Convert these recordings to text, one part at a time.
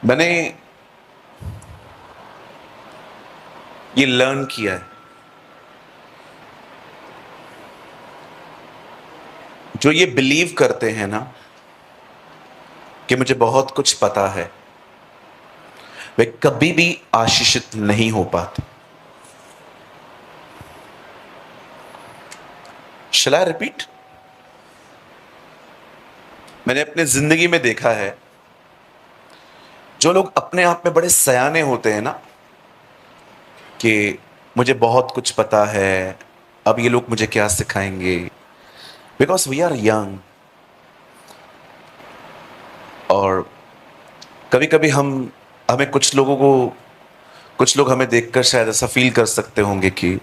मैंने ये लर्न किया है, जो ये बिलीव करते हैं ना कि मुझे बहुत कुछ पता है, वे कभी भी आशीषित नहीं हो पाते। शैल आई रिपीट? मैंने अपने जिंदगी में देखा है, जो लोग अपने आप में बड़े सयाने होते हैं ना कि मुझे बहुत कुछ पता है, अब ये लोग मुझे क्या सिखाएंगे, बिकॉज वी आर यंग। और कभी कभी हमें कुछ लोग हमें देखकर शायद ऐसा फील कर सकते होंगे कि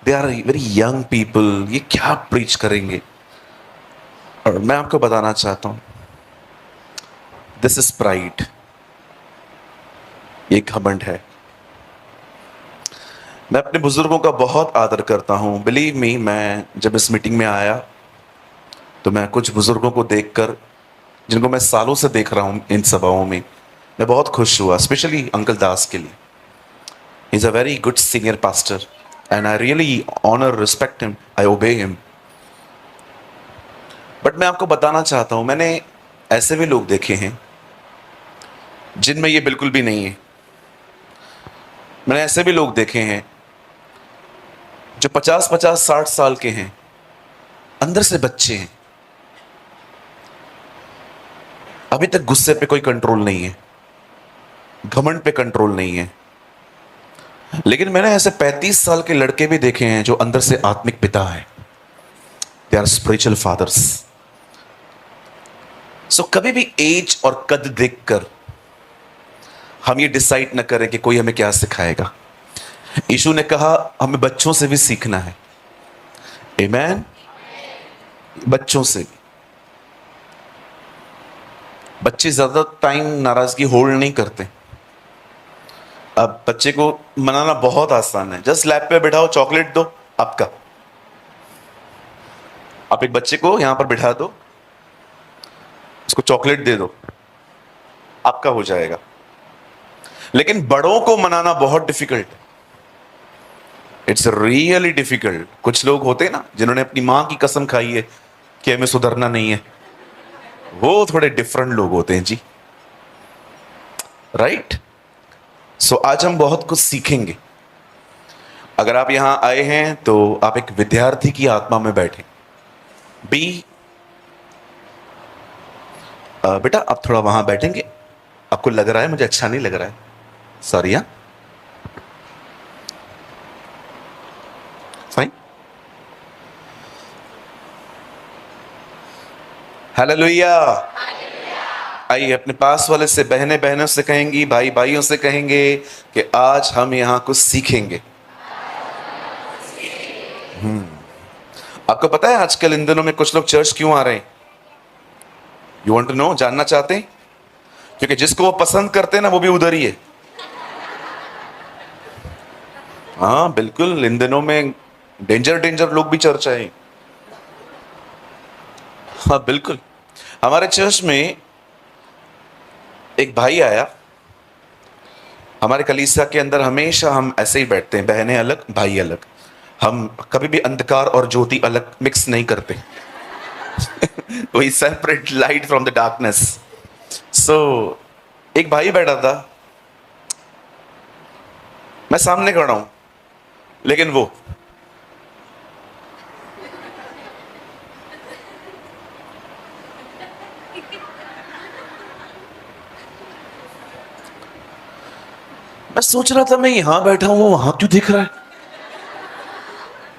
they are very young people, ये क्या प्रीच करेंगे। और मैं आपको बताना चाहता हूं, दिस इज प्राइड। ये घमंड है। मैं अपने बुजुर्गों का बहुत आदर करता हूं। बिलीव मी, मैं जब इस मीटिंग में आया तो मैं कुछ बुजुर्गों को देखकर, जिनको मैं सालों से देख रहा हूं इन सभाओं में, मैं बहुत खुश हुआ। स्पेशली अंकल दास के लिए। He is a very good senior pastor and I really honour, respect him, I obey him. But मैं आपको बताना चाहता हूं, मैंने ऐसे भी लोग देखे हैं जिनमें ये बिल्कुल भी नहीं है। मैंने ऐसे भी लोग देखे हैं जो 50-50, 60 साल के हैं, अंदर से बच्चे हैं। अभी तक गुस्से पे कोई कंट्रोल नहीं है, घमंड पे कंट्रोल नहीं है। लेकिन मैंने ऐसे 35 साल के लड़के भी देखे हैं जो अंदर से आत्मिक पिता है। They are spiritual fathers. So कभी भी एज और कद देखकर हम ये डिसाइड न करें कि कोई हमें क्या सिखाएगा। यीशु ने कहा हमें बच्चों से भी सीखना है। आमीन। बच्चों से भी। बच्चे ज्यादा टाइम नाराजगी होल्ड नहीं करते। अब बच्चे को मनाना बहुत आसान है, जस्ट लैप पे बिठाओ, चॉकलेट दो, आपका। आप एक बच्चे को यहां पर बिठा दो, उसको चॉकलेट दे दो, आपका हो जाएगा। लेकिन बड़ों को मनाना बहुत डिफिकल्ट है। It's really difficult. कुछ लोग होते हैं ना जिन्होंने अपनी मां की कसम खाई है कि हमें सुधरना नहीं है, वो थोड़े डिफरेंट लोग होते हैं जी। राइट? सो आज हम बहुत कुछ सीखेंगे। अगर आप यहां आए हैं तो आप एक विद्यार्थी की आत्मा में बैठे। बी बेटा, आप थोड़ा वहां बैठेंगे? आपको लग रहा है मुझे अच्छा नहीं लग रहा है, सॉरी। हाँ, फाइन। हालेलुया। आइए, अपने पास वाले से, बहनें बहनों से कहेंगी, भाई भाइयों से कहेंगे कि आज हम यहां कुछ सीखेंगे। आपको पता है आजकल इन दिनों में कुछ लोग चर्च क्यों आ रहे हैं? You want to know? जानना चाहते हैं? क्योंकि जिसको वो पसंद करते हैं ना, वो भी उधर ही है। हाँ बिल्कुल, इन दिनों में डेंजर डेंजर लोग भी चर्च आए। हाँ बिल्कुल। हमारे चर्च में एक भाई आया। हमारे कलीसिया के अंदर हमेशा हम ऐसे ही बैठते हैं, बहनें अलग, भाई अलग। हम कभी भी अंधकार और ज्योति अलग मिक्स नहीं करते। We separate light from the darkness. So एक भाई बैठा था, मैं सामने खड़ा हूं, लेकिन वो मैं सोच रहा था मैं यहां बैठा हूं, वो वहां क्यों दिख रहा है?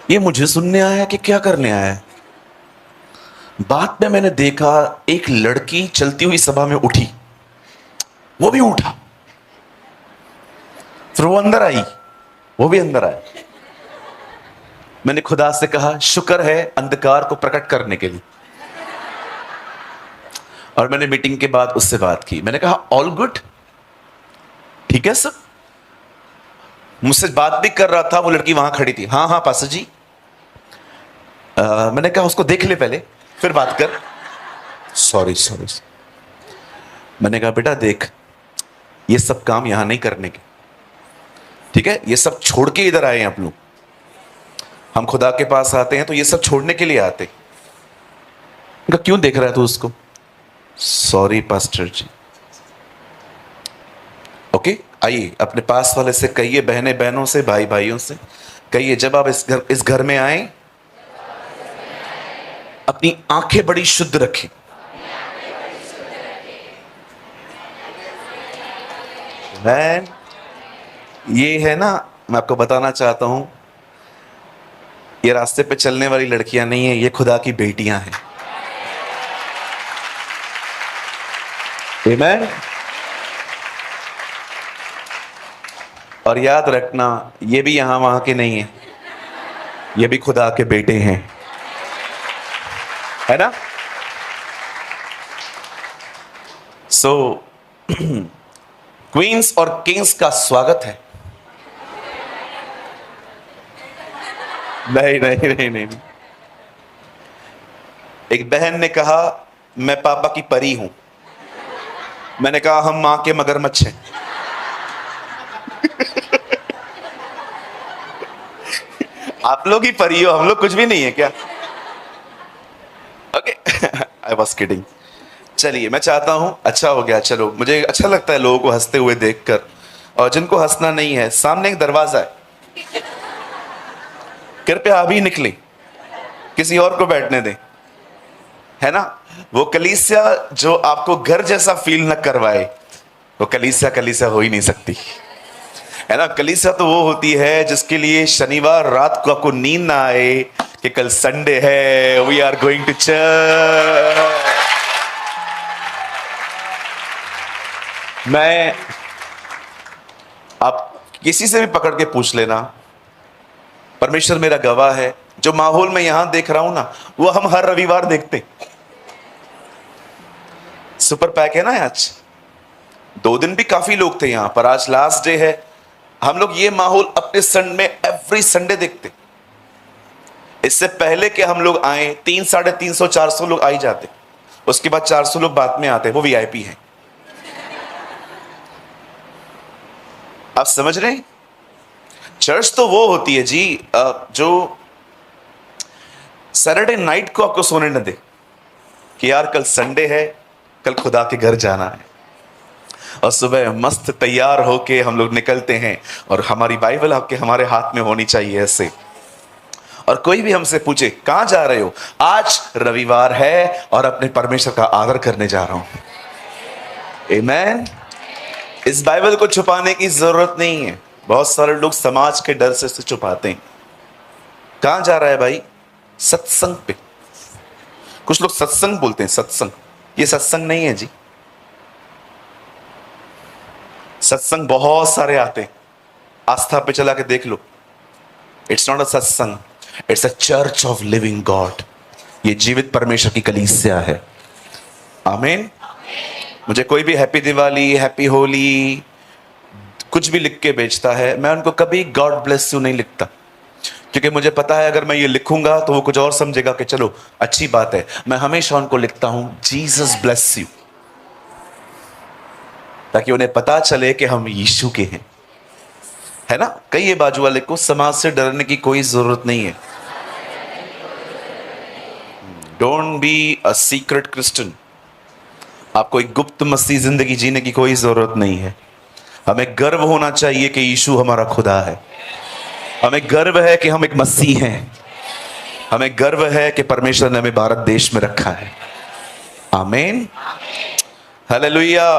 ये मुझे सुनने आया कि क्या करने आया है? बाद में मैंने देखा एक लड़की चलती हुई सभा में उठी, वो भी उठा, फिर वो अंदर आई, वो भी अंदर आया। मैंने खुदा से कहा शुक्र है अंधकार को प्रकट करने के लिए। और मैंने मीटिंग के बाद उससे बात की। मैंने कहा ऑल गुड, ठीक है सब? मुझसे बात भी कर रहा था, वो लड़की वहां खड़ी थी। हाँ हाँ पास्टर जी। मैंने कहा उसको देख ले पहले, फिर बात कर। Sorry sorry. मैंने कहा बेटा देख, ये सब काम यहां नहीं करने के, ठीक है? ये सब छोड़ के इधर आए हैं आप लोग। हम खुदा के पास आते हैं तो ये सब छोड़ने के लिए आते। उनका क्यों देख रहा है तू उसको? सॉरी पास्टर जी। ओके, आइए अपने पास वाले से कहिए, बहने बहनों से, भाई भाइयों से कहिए, जब आप इस घर में आए अपनी आंखें बड़ी शुद्ध रखें। मैं ये है ना, मैं आपको बताना चाहता हूं, ये रास्ते पे चलने वाली लड़कियां नहीं है, ये खुदा की बेटियां हैं। आमीन। और याद रखना, ये भी यहां वहां के नहीं है, ये भी खुदा के बेटे हैं, है ना? सो क्वींस और किंग्स का स्वागत है। नहीं नहीं नहीं नहीं, एक बहन ने कहा मैं पापा की परी हूं, मैंने कहा हम मां के मगरमच्छ हैं। आप लोग ही परी हो, हम लोग कुछ भी नहीं है क्या? Okay, I was kidding. चलिए, मैं चाहता हूं, अच्छा हो गया, चलो, मुझे अच्छा लगता है लोगों को हंसते हुए देखकर, और जिनको हंसना नहीं है, सामने एक दरवाजा है, कृपया अभी निकले, किसी और को बैठने दें, है ना? वो कलीसिया जो आपको घर जैसा फील न करवाए, वो कलीसिया कलीसिया हो ही नहीं सकती, है ना? कलीसिया तो वो होती है जिसके लिए शनिवार रात को आपको नींद ना आए कि कल संडे है, we are going to church. मैं, आप किसी से भी पकड़ के पूछ लेना, परमेश्वर मेरा गवाह है, जो माहौल में यहां देख रहा हूं ना, वो हम हर रविवार देखते। सुपर पैक है ना आज, 2 दिन भी काफी लोग थे यहां पर, आज लास्ट डे है। हम लोग ये माहौल अपने सन में एवरी संडे देखते। इससे पहले कि हम लोग आए, 300, 350, 400 लोग आ ही जाते, उसके बाद 400 लोग बाद में आते, वो वीआईपी हैं। आप समझ रहे हैं? चर्च तो वो होती है जी जो सैटरडे नाइट को आपको सोने न दे कि यार कल संडे है, कल खुदा के घर जाना है, और सुबह मस्त तैयार होके हम लोग निकलते हैं, और हमारी बाइबल आपके हमारे हाथ में होनी चाहिए ऐसे, और कोई भी हमसे पूछे कहां जा रहे हो, आज रविवार है और अपने परमेश्वर का आदर करने जा रहा हूं। आमीन। इस बाइबल को छुपाने की जरूरत नहीं है, बहुत सारे लोग समाज के डर से छुपाते हैं। कहां जा रहा है भाई? सत्संग पे। कुछ लोग सत्संग बोलते हैं, सत्संग, ये सत्संग नहीं है जी। सत्संग बहुत सारे आते हैं, आस्था पे चला के देख लो, इट्स नॉट अ सत्संग, it's a church of living God. ये जीवित परमेश्वर की कलीसिया है। आमीन। मुझे कोई भी हैप्पी दिवाली, हैप्पी होली कुछ भी लिख के बेचता है, मैं उनको कभी गॉड ब्लेस यू नहीं लिखता, क्योंकि मुझे पता है अगर मैं ये लिखूंगा तो वो कुछ और समझेगा कि चलो अच्छी बात है। मैं हमेशा उनको लिखता हूं जीसस ब्लेस यू, ताकि उन्हें पता चले कि हम यीशु के हैं, है ना? कहिए बाजू वाले को, समाज से डरने की कोई जरूरत नहीं है। Don't be a secret Christian. आपको एक गुप्त मसीह जिंदगी जीने की कोई जरूरत नहीं है। हमें गर्व होना चाहिए कि यीशु हमारा खुदा है, हमें गर्व है कि हम एक मसीह हैं, हमें गर्व है कि परमेश्वर ने हमें भारत देश में रखा है। आमीन, हालेलुया।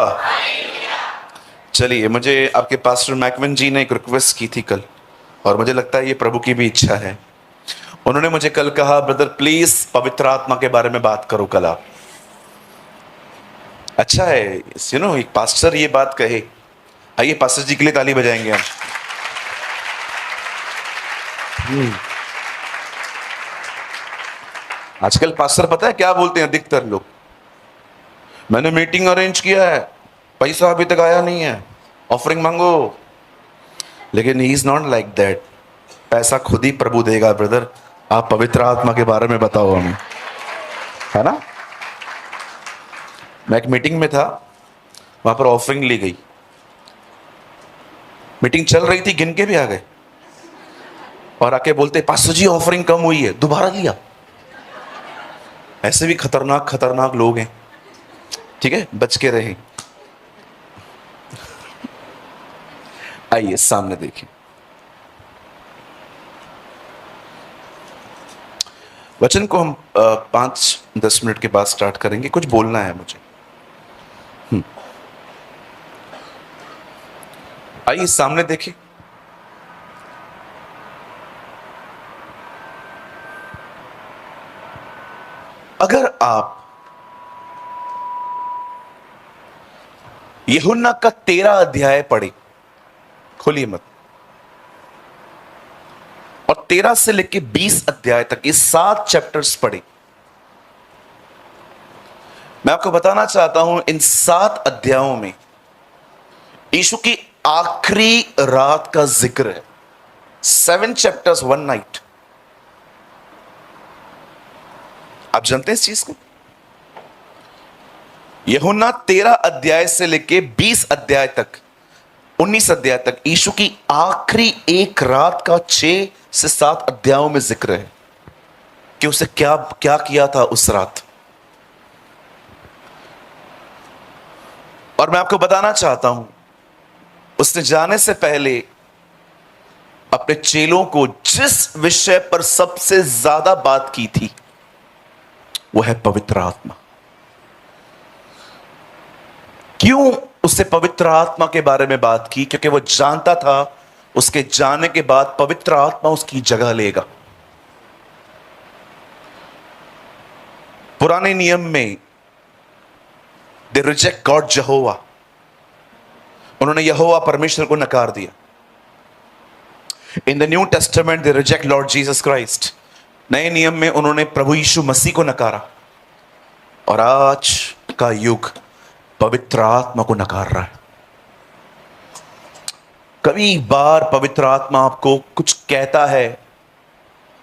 चलिए, मुझे आपके पास्टर मैकमन जी ने एक रिक्वेस्ट की थी कल, और मुझे लगता है ये प्रभु की भी इच्छा है। उन्होंने मुझे कल कहा, ब्रदर प्लीज पवित्र आत्मा के बारे में बात करो कल आप। अच्छा है, एक पास्टर ये बात कहे। आइए पास्टर जी के लिए ताली बजाएंगे हम। आजकल पास्टर पता है क्या बोलते हैं अधिकतर लोग? मैंने मीटिंग अरेंज किया है, पैसा अभी तक आया नहीं है, ऑफरिंग मांगो। लेकिन he is not like that. पैसा खुद ही प्रभु देगा ब्रदर, आप पवित्र आत्मा के बारे में बताओ हमें, है ना? मैं एक मीटिंग में था, वहां पर ऑफरिंग ली गई, मीटिंग चल रही थी, गिन के भी आ गए और आके बोलते पास्टर जी ऑफरिंग कम हुई है, दोबारा लिया। ऐसे भी खतरनाक खतरनाक लोग हैं। ठीक है, बच के रहे। आइए सामने देखिए, वचन को हम 5-10 मिनट के बाद स्टार्ट करेंगे। कुछ बोलना है मुझे। आइए सामने देखिए। अगर आप यूहन्ना का 13 अध्याय पढ़े, खोलिए मत, और 13 से लेकर 20 अध्याय तक ये 7 चैप्टर्स पढ़े, मैं आपको बताना चाहता हूं इन 7 अध्यायों में यीशु की आखिरी रात का जिक्र है। 7 चैप्टर्स 1 नाइट। आप जानते हैं इस चीज को? यूहन्ना 13 अध्याय से लेके 20 अध्याय तक, 19 अध्याय तक यीशु की आखिरी एक रात का 6 से 7 अध्यायों में जिक्र है कि उसे क्या क्या किया था उस रात। और मैं आपको बताना चाहता हूं उसने जाने से पहले अपने चेलों को जिस विषय पर सबसे ज्यादा बात की थी वो है पवित्र आत्मा। क्यों उससे पवित्र आत्मा के बारे में बात की? क्योंकि वो जानता था उसके जाने के बाद पवित्र आत्मा उसकी जगह लेगा। पुराने नियम में दे रिजेक्ट गॉड यहोवा, उन्होंने यहोवा परमेश्वर को नकार दिया। In the new testament they reject Lord Jesus Christ, नए नियम में उन्होंने प्रभु यीशु मसीह को नकारा। और आज का युग पवित्र आत्मा को नकार रहा है। कई बार पवित्र आत्मा आपको कुछ कहता है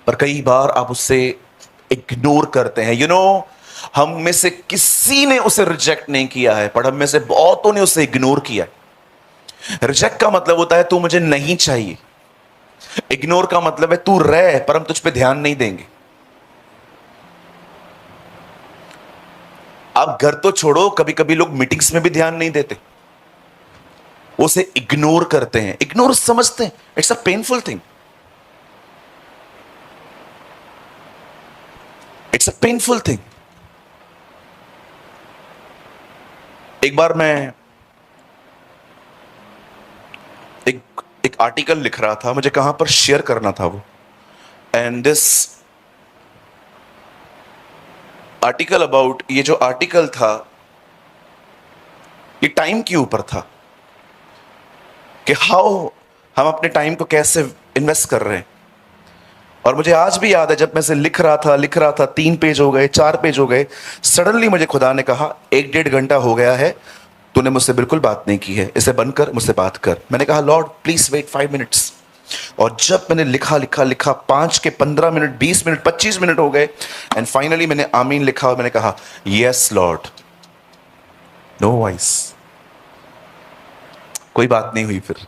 पर कई बार आप उससे इग्नोर करते हैं। हम में से किसी ने उसे रिजेक्ट नहीं किया है, पर हम में से बहुतों ने उसे इग्नोर किया। रिजेक्ट का मतलब होता है तू मुझे नहीं चाहिए, इग्नोर का मतलब है तू रह पर हम तुझ पे ध्यान नहीं देंगे। आप घर तो छोड़ो, कभी कभी लोग मीटिंग्स में भी ध्यान नहीं देते, उसे इग्नोर करते हैं। इग्नोर समझते हैं it's a painful thing, it's a painful thing. एक बार मैं एक आर्टिकल लिख रहा था, मुझे कहां पर शेयर करना था वो, एंड दिस आर्टिकल अबाउट, ये जो आर्टिकल था ये टाइम के ऊपर था कि हाउ हम अपने टाइम को कैसे इन्वेस्ट कर रहे हैं। और मुझे आज भी याद है जब मैं से लिख रहा था 3 पेज हो गए, 4 पेज हो गए, सडनली मुझे खुदा ने कहा 1-1.5 घंटा हो गया है, तूने मुझसे बिल्कुल बात नहीं की है, इसे बंद कर, मुझसे बात कर। मैंने कहा लॉर्ड प्लीज वेट 5 मिनट्स। और जब मैंने लिखा 5 के 15 मिनट, 20 मिनट, 25 मिनट हो गए, एंड फाइनली मैंने आमीन लिखा और मैंने कहा यस लॉर्ड, नो वॉइस, कोई बात नहीं हुई। फिर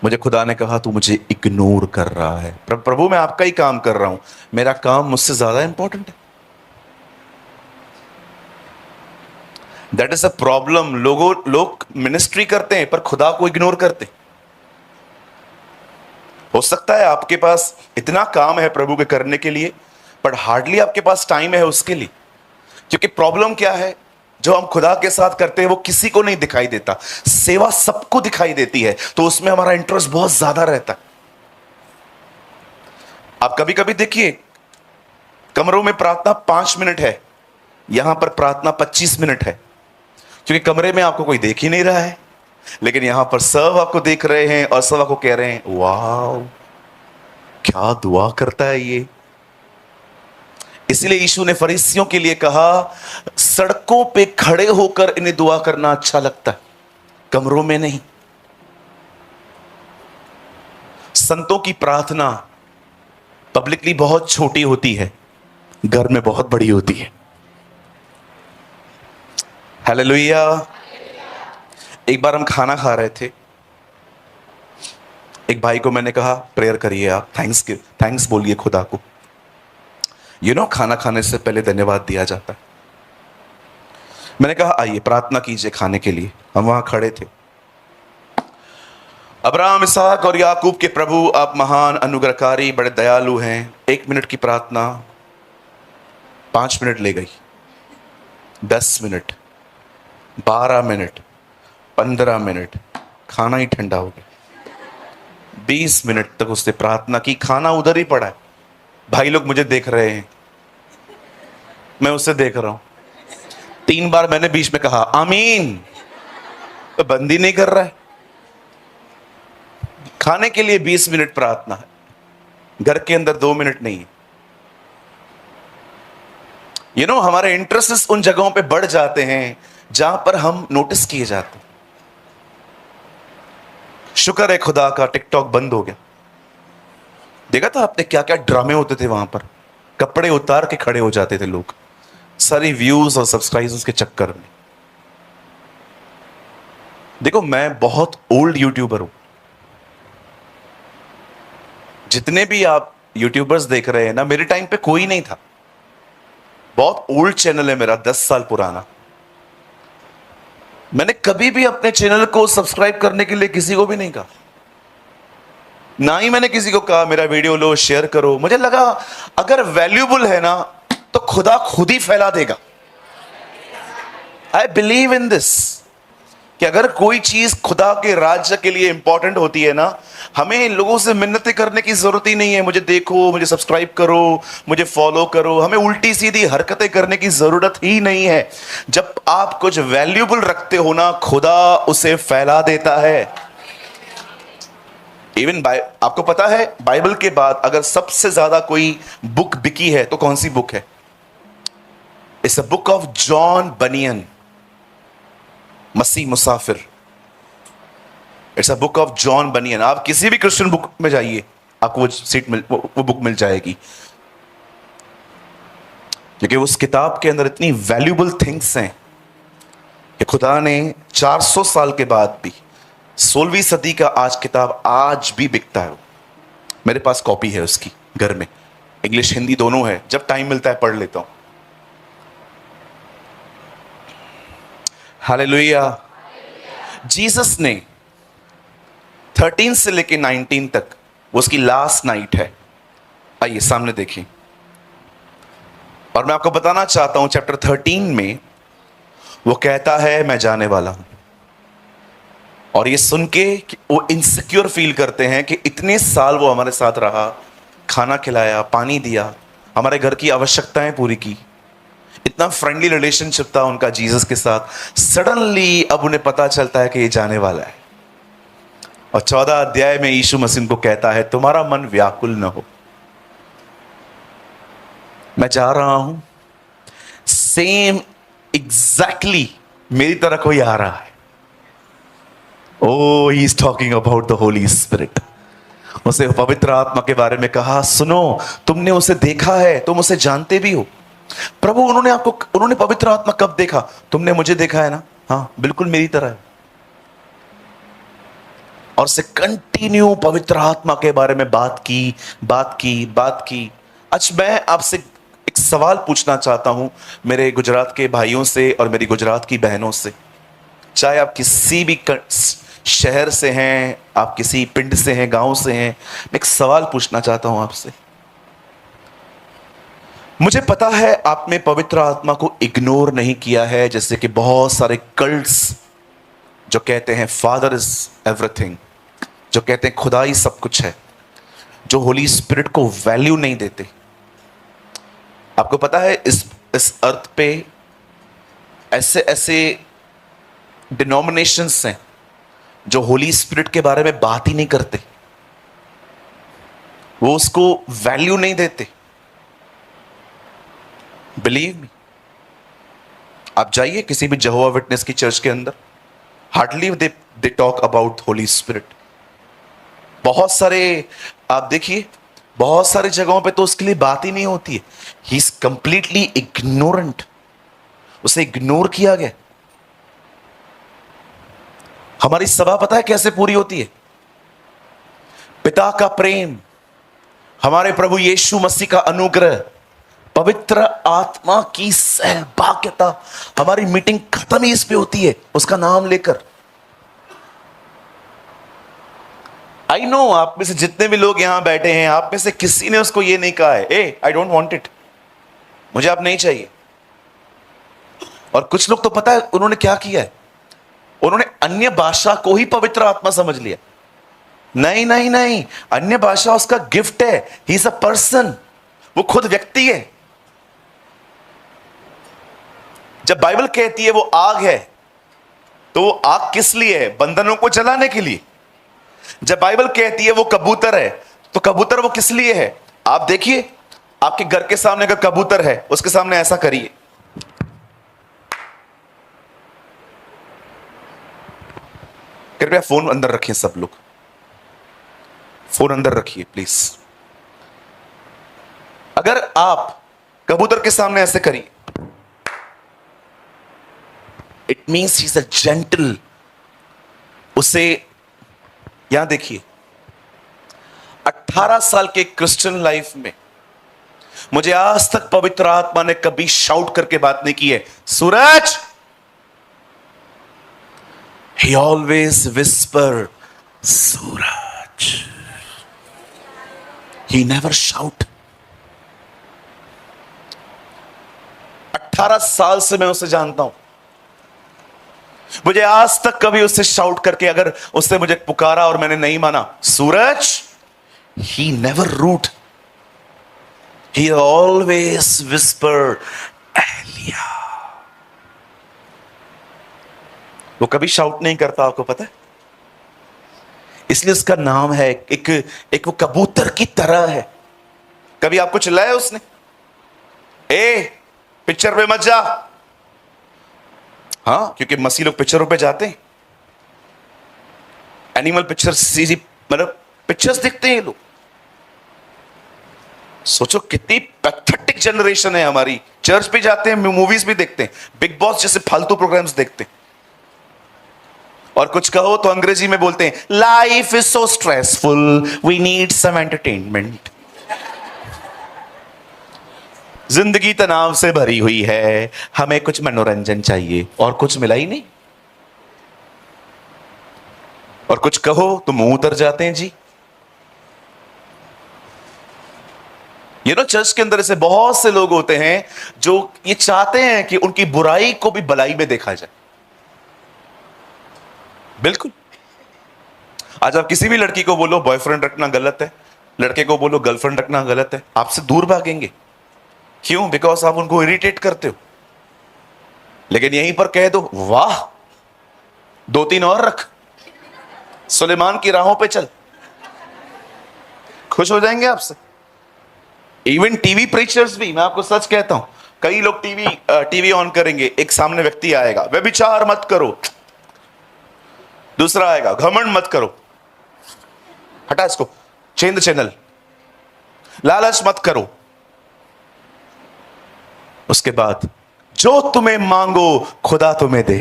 मुझे खुदा ने कहा तू मुझे इग्नोर कर रहा है। प्रभु मैं आपका ही काम कर रहा हूं, मेरा काम मुझसे ज्यादा इंपॉर्टेंट है। That is a problem. लोग मिनिस्ट्री करते हैं पर खुदा को इग्नोर करते। हो सकता है आपके पास इतना काम है प्रभु के करने के लिए, पर हार्डली आपके पास टाइम है उसके लिए। क्योंकि प्रॉब्लम क्या है, जो हम खुदा के साथ करते हैं वो किसी को नहीं दिखाई देता, सेवा सबको दिखाई देती है, तो उसमें हमारा इंटरेस्ट बहुत ज्यादा रहता है। आप कभी कभी देखिए, कमरों में प्रार्थना 5 मिनट है, यहां पर प्रार्थना 25 मिनट है, क्योंकि कमरे में आपको कोई देख ही नहीं रहा है, लेकिन यहां पर सब आपको देख रहे हैं और सब आपको कह रहे हैं वाह क्या दुआ करता है ये। इसलिए यीशु ने फरीसियों के लिए कहा सड़कों पे खड़े होकर इन्हें दुआ करना अच्छा लगता है, कमरों में नहीं। संतों की प्रार्थना पब्लिकली बहुत छोटी होती है, घर में बहुत बड़ी होती है। हालेलुया। एक बार हम खाना खा रहे थे एक भाई को मैंने कहा प्रेयर करिए आप, थैंक्स बोलिए खुदा को। खाना खाने से पहले धन्यवाद दिया जाता है। मैंने कहा आइए प्रार्थना कीजिए खाने के लिए। हम वहां खड़े थे। अब्राहम, इसहाक और याकूब के प्रभु, आप महान अनुग्रहकारी, बड़े दयालु हैं। 1 मिनट की प्रार्थना 5 मिनट ले गई, 10 मिनट, 12 मिनट, 15 मिनट, खाना ही ठंडा हो गया। 20 मिनट तक उसने प्रार्थना की, खाना उधर ही पड़ा है। भाई लोग मुझे देख रहे हैं, मैं उसे देख रहा हूं। 3 बार मैंने बीच में कहा आमीन, तो बंद ही नहीं कर रहा है। खाने के लिए 20 मिनट प्रार्थना है, घर के अंदर 2 मिनट नहीं है। हमारे इंटरेस्ट उन जगहों पे बढ़ जाते हैं जहां पर हम नोटिस किए जाते हैं। शुक्र है खुदा का टिकटॉक बंद हो गया। देखा था आपने क्या क्या ड्रामे होते थे वहां पर, कपड़े उतार के खड़े हो जाते थे लोग, सारी व्यूज और सब्सक्राइबर्स के चक्कर में। देखो मैं बहुत ओल्ड यूट्यूबर हूं। जितने भी आप यूट्यूबर्स देख रहे हैं ना, मेरे टाइम पे कोई नहीं था। बहुत ओल्ड चैनल है मेरा, 10 साल पुराना। मैंने कभी भी अपने चैनल को सब्सक्राइब करने के लिए किसी को भी नहीं कहा, ना ही मैंने किसी को कहा मेरा वीडियो लो शेयर करो। मुझे लगा अगर वैल्यूबल है ना तो खुदा खुद ही फैला देगा। आई बिलीव इन दिस कि अगर कोई चीज खुदा के राज्य के लिए इंपॉर्टेंट होती है ना, हमें लोगों से मिन्नतें करने की जरूरत ही नहीं है। मुझे देखो, मुझे सब्सक्राइब करो, मुझे फॉलो करो। हमें उल्टी सीधी हरकतें करने की जरूरत ही नहीं है। जब आप कुछ वैल्यूबल रखते हो ना, खुदा उसे फैला देता है। इवन आपको पता है बाइबल के बाद अगर सबसे ज्यादा कोई बुक बिकी है तो कौन सी बुक है? It's a book of John Bunyan, Masih Musafir. It's a book of John Bunyan. आप किसी भी क्रिश्चियन बुक में जाइए, आपको वो बुक मिल जाएगी, क्योंकि उस किताब के अंदर इतनी वैल्यूबल थिंग्स हैं कि खुदा ने 400 साल के बाद भी, 16वीं सदी का आज किताब आज भी बिकता है। मेरे पास कॉपी है उसकी घर में, इंग्लिश हिंदी दोनों है। जब टाइम मिलता है पढ़ लेता हूं। हालेलुया। जीसस ने 13 से लेके 19 तक, वो उसकी लास्ट नाइट है। आइए सामने देखिए। और मैं आपको बताना चाहता हूं चैप्टर 13 में वो कहता है मैं जाने वाला हूं। और ये सुन के वो इनसिक्योर फील करते हैं कि इतने साल वो हमारे साथ रहा, खाना खिलाया, पानी दिया, हमारे घर की आवश्यकताएं पूरी की, इतना फ्रेंडली रिलेशनशिप था उनका जीसस के साथ। सडनली अब उन्हें पता चलता है कि ये जाने वाला है। और 14 अध्याय में यीशु मसीह को कहता है तुम्हारा मन व्याकुल न हो, मैं जा रहा हूं। सेम एग्जैक्टली मेरी तरह कोई आ रहा है। Oh, he is talking about the Holy Spirit. उसे पवित्र आत्मा के बारे में कहा, सुनो तुमने उसे देखा है, तुम उसे जानते भी हो। प्रभु उन्होंने पवित्र आत्मा कब देखा? तुमने मुझे देखा है ना। हाँ बिल्कुल मेरी तरह है। और से कंटिन्यू पवित्र आत्मा के बारे में बात की। आज मैं आपसे एक सवाल पूछना चाहता हूं, मेरे गुजरात के भाइयों से और मेरी गुजरात की बहनों से। चाहे आप किसी भी शहर से हैं, आप किसी पिंड से हैं, गांव से हैं, मैं एक सवाल पूछना चाहता हूं आपसे। मुझे पता है आपने पवित्र आत्मा को इग्नोर नहीं किया है, जैसे कि बहुत सारे कल्ट्स जो कहते हैं फादर इज एवरीथिंग, जो कहते हैं खुदा ही सब कुछ है, जो होली स्पिरिट को वैल्यू नहीं देते। आपको पता है इस अर्थ पे ऐसे ऐसे डिनोमिनेशंस हैं जो होली स्पिरिट के बारे में बात ही नहीं करते, वो उसको वैल्यू नहीं देते। बिलीव मी, आप जाइए किसी भी यहोवा विटनेस की चर्च के अंदर, hardly they talk about Holi spirit. बहुत सारे आप देखिए, बहुत सारी जगहों पे तो उसके लिए बात ही नहीं होती है। ही इज कंप्लीटली इग्नोरेंट, उसे इग्नोर किया गया। हमारी सभा पता है कैसे पूरी होती है? पिता का प्रेम, हमारे प्रभु यीशु मसीह का अनुग्रह, पवित्र आत्मा की सहभागिता। हमारी मीटिंग खत्म ही इस पे होती है, उसका नाम लेकर। आई नो आप में से जितने भी लोग यहां बैठे हैं, आप में से किसी ने उसको ये नहीं कहा है, ए आई डोंट वांट इट, मुझे आप नहीं चाहिए। और कुछ लोग तो पता है उन्होंने क्या किया है, उन्होंने अन्य भाषा को ही पवित्र आत्मा समझ लिया। नहीं नहीं नहीं, अन्य भाषा उसका गिफ्ट है, ही इज अ पर्सन, वो खुद व्यक्ति है। जब बाइबल कहती है वो आग है, तो वो आग किस लिए है? बंधनों को जलाने के लिए। जब बाइबल कहती है वो कबूतर है, तो कबूतर वो किस लिए है? आप देखिए, आपके घर के सामने अगर कबूतर है, उसके सामने ऐसा करिए, कृपया फोन अंदर रखिए, सब लोग फोन अंदर रखिए प्लीज। अगर आप कबूतर के सामने ऐसे करिए, it means he is a gentle. उसे यहां देखिए, 18 साल के क्रिश्चियन लाइफ में मुझे आज तक पवित्र आत्मा ने कभी शाउट करके बात नहीं की है, Suraj. He always whisper, Suraj. He never shout. 18 साल से मैं उसे जानता हूं, मुझे आज तक कभी उससे शाउट करके अगर उसने मुझे पुकारा और मैंने नहीं माना, Suraj, he never route. He always whisper, Elijah. वो कभी शाउट नहीं करता, आपको पता है? इसलिए उसका नाम है, एक वो कबूतर की तरह है। कभी आपको चिल्लाया उसने, ए पिक्चर पे मत जा? हाँ, क्योंकि मसीह लोग पिक्चरों पे जाते हैं, एनिमल पिक्चर्स, सीधी मतलब पिक्चर्स देखते हैं ये लोग। सोचो कितनी पैथेटिक जनरेशन है हमारी। चर्च भी जाते हैं, मूवीज भी देखते हैं, बिग बॉस जैसे फालतू प्रोग्राम्स देखते हैं, और कुछ कहो तो अंग्रेजी में बोलते हैं, life is so stressful, we need some entertainment. जिंदगी तनाव से भरी हुई है, हमें कुछ मनोरंजन चाहिए, और कुछ मिला ही नहीं। और कुछ कहो तो मुंह उतर जाते हैं जी। ये चर्च के अंदर ऐसे बहुत से लोग होते हैं जो ये चाहते हैं कि उनकी बुराई को भी भलाई में देखा जाए। बिल्कुल। आज आप किसी भी लड़की को बोलो बॉयफ्रेंड रखना गलत है, लड़के को बोलो गर्लफ्रेंड रखना गलत है, आपसे दूर भागेंगे। क्यों? बिकॉज आप उनको इरिटेट करते हो। लेकिन यहीं पर कह दो, वाह 2-3 और रख, सुलेमान की राहों पे चल, खुश हो जाएंगे आपसे। इवन टीवी प्रीचर्स भी, मैं आपको सच कहता हूं, कई लोग टीवी ऑन करेंगे, एक सामने व्यक्ति आएगा, व्यभिचार मत करो, दूसरा आएगा, घमंड मत करो, हटा इसको, चेंज द चैनल, लालच मत करो। उसके बाद जो तुम्हें मांगो खुदा तुम्हें दे,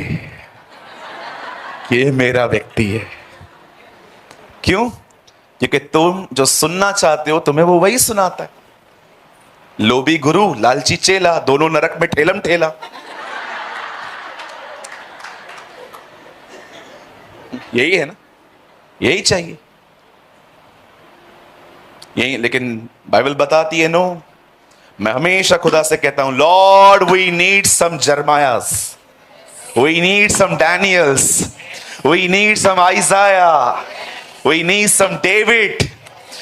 ये मेरा व्यक्ति है। क्यों? क्योंकि तुम जो सुनना चाहते हो तुम्हें वो वही सुनाता है। लोभी गुरु, लालची चेला, दोनों नरक में ठेलम ठेला। यही है ना, यही चाहिए, यही। लेकिन बाइबल बताती है नो। मैं हमेशा खुदा से कहता हूं, Lord we need some Jeremiahs, we need some Daniels, we need some Isaiah, we need some David,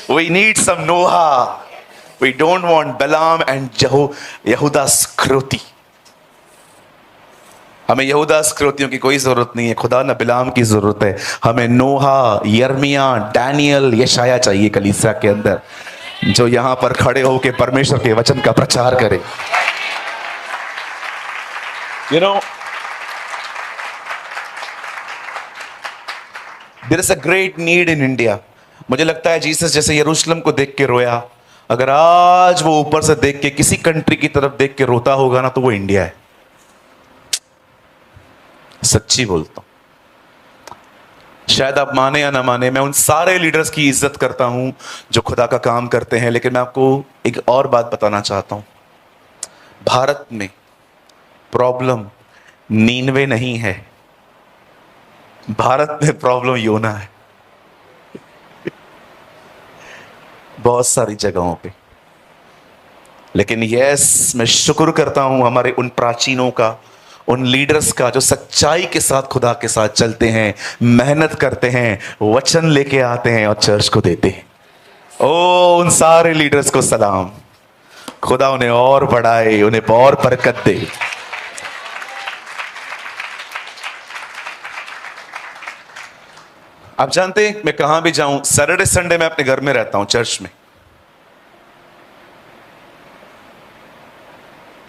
we need some Noah. We don't want Balaam and यहूदा स्क्रोती। हमें यहूदा स्क्रोतियों की कोई जरूरत नहीं है, खुदा न बिलाम की जरूरत है। हमें नोहा, यर्मिया, डैनियल, यशाया चाहिए कलीसिया के अंदर, जो यहां पर खड़े होकर परमेश्वर के वचन का प्रचार करे। You know, there is a great need in India. मुझे लगता है जीसस जैसे यरूशलेम को देख के रोया, अगर आज वो ऊपर से देख के किसी कंट्री की तरफ देख के रोता होगा ना, तो वो इंडिया है। सच्ची बोलता हूं। शायद आप माने या ना माने, मैं उन सारे लीडर्स की इज्जत करता हूं जो खुदा का काम करते हैं, लेकिन मैं आपको एक और बात बताना चाहता हूं। भारत में प्रॉब्लम नीनवे नहीं है, भारत में प्रॉब्लम योना है। बहुत सारी जगहों पे। लेकिन यस, मैं शुक्र करता हूं हमारे उन प्राचीनों का, उन लीडर्स का जो सच्चाई के साथ खुदा के साथ चलते हैं, मेहनत करते हैं, वचन लेके आते हैं और चर्च को देते हैं। ओ, उन सारे लीडर्स को सलाम। खुदा उन्हें और बढ़ाए, उन्हें और बरकत दे। आप जानते हैं मैं कहां भी जाऊं, सैटरडे संडे मैं अपने घर में रहता हूं, चर्च में।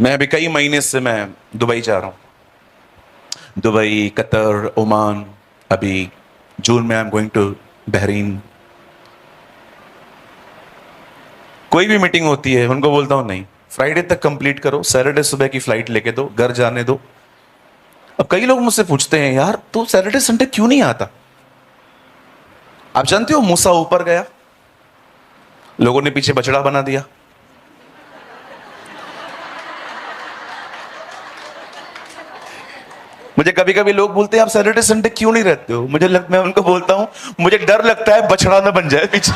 मैं अभी कई महीने से मैं दुबई जा रहा हूं, दुबई, कतर, ओमान। अभी जून में I am going to Bahrain. कोई भी मीटिंग होती है उनको बोलता हूं नहीं, फ्राइडे तक कंप्लीट करो, सैटरडे सुबह की फ्लाइट लेके दो, घर जाने दो। अब कई लोग मुझसे पूछते हैं, यार तू सैटरडे संडे क्यों नहीं आता? आप जानते हो मूसा ऊपर गया, लोगों ने पीछे बछड़ा बना दिया। मुझे कभी कभी लोग बोलते हैं आप सैटरडे संडे क्यों नहीं रहते हो? मैं उनको बोलता हूं मुझे डर लगता है बछड़ा ना बन जाए पीछे।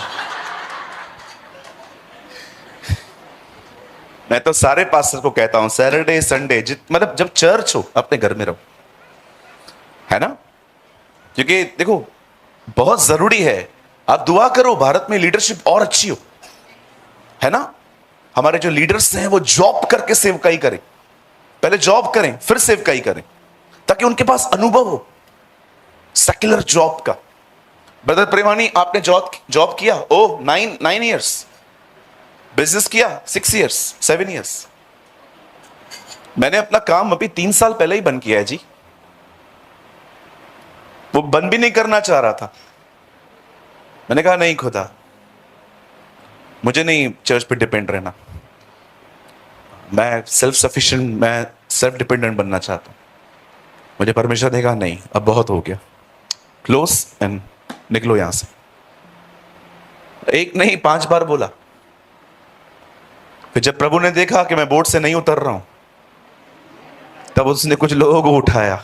मैं तो सारे पास्टर को कहता हूं सैटरडे संडे मतलब जब चर्च हो अपने घर में रहो, है ना? क्योंकि देखो बहुत जरूरी है, आप दुआ करो भारत में लीडरशिप और अच्छी हो, है ना? हमारे जो लीडर्स हैं वो जॉब करके सेवकाई करें, पहले जॉब करें फिर सेवकाई करें, ताकि उनके पास अनुभव हो सेक्युलर जॉब का। ब्रदर प्रेमानी, आपने जॉब किया? ओ, 9 ईयर्स। बिजनेस किया 6 ईयर्स, 7 ईयर्स। मैंने अपना काम अभी 3 साल पहले ही बंद किया है जी। वो बंद भी नहीं करना चाह रहा था। मैंने कहा नहीं खुदा, मुझे नहीं चर्च पे डिपेंड रहना, मैं सेल्फ सफिशिएंट, मैं सेल्फ डिपेंडेंट बनना चाहता हूं। मुझे परमेश्वर ने कहा नहीं, अब बहुत हो गया, क्लोज एंड निकलो यहां से। एक नहीं 5 बार बोला। फिर जब प्रभु ने देखा कि मैं बोट से नहीं उतर रहा हूं, तब उसने कुछ लोगों को उठाया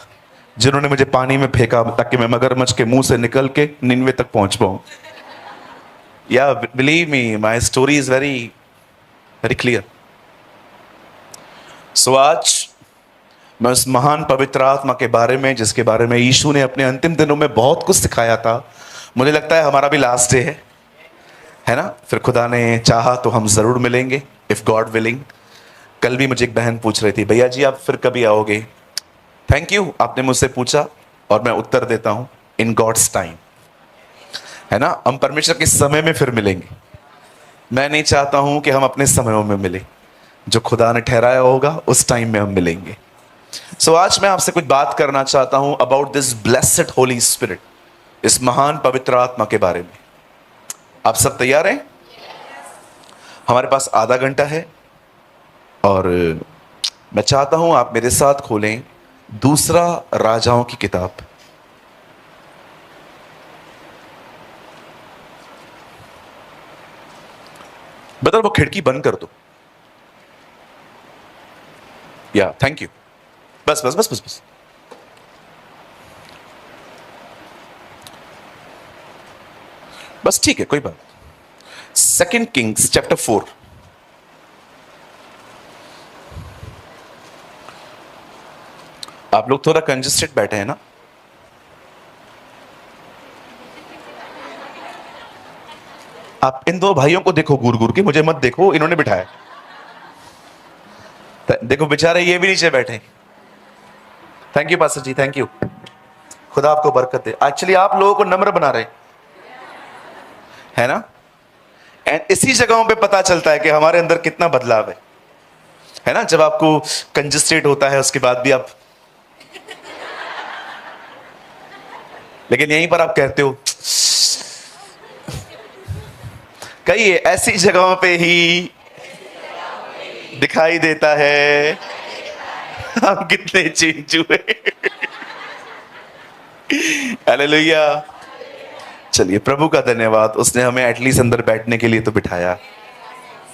जिन्होंने मुझे पानी में फेंका, ताकि मैं मगरमच्छ के मुंह से निकल के निन्वे तक पहुंच पाऊं। या believe me, my story is very very clear. So आज मैं उस महान पवित्र आत्मा के बारे में, जिसके बारे में यीशु ने अपने अंतिम दिनों में बहुत कुछ सिखाया था, मुझे लगता है हमारा भी लास्ट डे है ना? फिर खुदा ने चाहा तो हम जरूर मिलेंगे, इफ गॉड विलिंग। कल भी मुझे एक बहन पूछ रही थी, भैया जी आप फिर कभी आओगे? थैंक यू, आपने मुझसे पूछा और मैं उत्तर देता हूं, इन गॉड्स टाइम, है ना? हम परमेश्वर के समय में फिर मिलेंगे। मैं नहीं चाहता हूं कि हम अपने समयों में मिले, जो खुदा ने ठहराया होगा उस टाइम में हम मिलेंगे। सो आज मैं आपसे कुछ बात करना चाहता हूं about this blessed Holi spirit, इस महान पवित्र आत्मा के बारे में। आप सब तैयार हैं? हमारे पास आधा घंटा है और मैं चाहता हूं आप मेरे साथ खोलें दूसरा राजाओं की किताब। बता, वो खिड़की बंद कर दो। या थैंक यू। बस बस बस बस बस। बस ठीक है, कोई बात। 2 किंग्स चैप्टर 4। आप लोग थोड़ा कंजस्टेड बैठे हैं ना? आप इन 2 भाइयों को देखो घूर घूर के, मुझे मत देखो, इन्होंने बिठाया। देखो बेचारे ये भी नीचे बैठे। Thank you pastor ji, thank you. खुदा आपको बरकत दे। एक्चुअली आप लोगों को नम्र बना रहे है ना? एंड इसी जगहों पे पता चलता है कि हमारे अंदर कितना बदलाव है ना? जब आपको कंजस्टेड होता है उसके बाद भी आप, लेकिन यहीं पर आप कहते हो। कई ऐसी जगहों पे ही दिखाई देता है हम कितने चेंज हुए। हालेलुया। चलिए, प्रभु का धन्यवाद, उसने हमें एटलीस्ट अंदर बैठने के लिए तो बिठाया।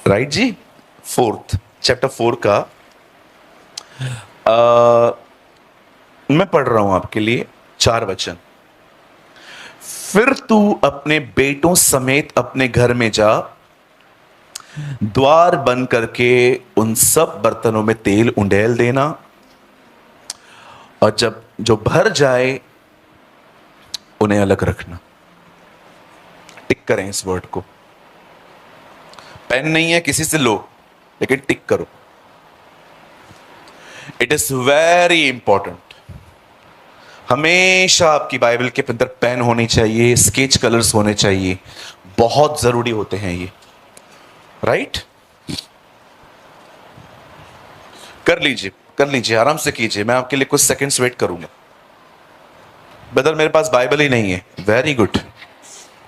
राइट जी। फोर्थ, चैप्टर 4 का मैं पढ़ रहा हूं आपके लिए 4 वचन। फिर तू अपने बेटों समेत अपने घर में जा, द्वार बंद करके उन सब बर्तनों में तेल उंडेल देना, और जब जो भर जाए उन्हें अलग रखना। टिक करें इस वर्ड को। पेन नहीं है किसी से लो, लेकिन टिक करो। It is very important. हमेशा आपकी बाइबल के अंदर पेन होनी चाहिए, स्केच कलर्स होने चाहिए, बहुत जरूरी होते हैं ये। राइट? कर लीजिए, आराम से कीजिए। मैं आपके लिए कुछ सेकंड्स वेट करूंगा। ब्रदर, मेरे पास बाइबल ही नहीं है। Very good,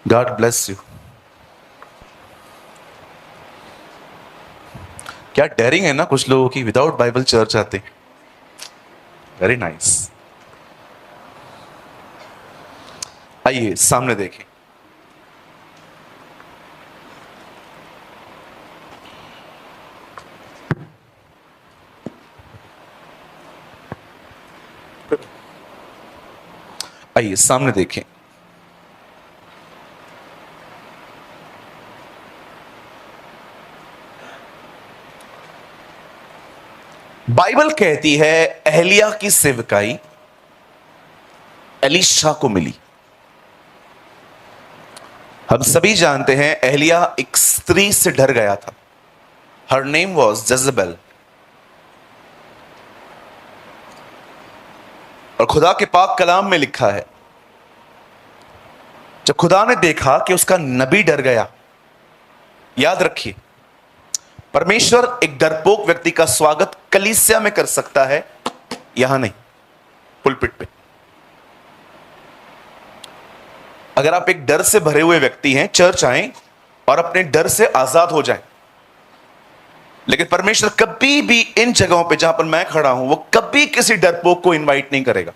God bless you. क्या डेयरिंग है ना कुछ लोगों की, विदाउट बाइबल चर्च आते। Very nice. आइए सामने देखें। आइए सामने देखें। बाइबल कहती है एलिया की सेवकाई एलीशा को मिली। हम सभी जानते हैं एलिया एक स्त्री से डर गया था। Her name was Jezebel. और खुदा के पाक कलाम में लिखा है, जब खुदा ने देखा कि उसका नबी डर गया। याद रखिए, परमेश्वर एक डरपोक व्यक्ति का स्वागत कलीसिया में कर सकता है, यहां नहीं, पुलपिट पे। अगर आप एक डर से भरे हुए व्यक्ति हैं, चर्च आएं और अपने डर से आजाद हो जाएं। लेकिन परमेश्वर कभी भी इन जगहों पे जहां पर मैं खड़ा हूं, वो कभी किसी डरपोक को इनवाइट नहीं करेगा।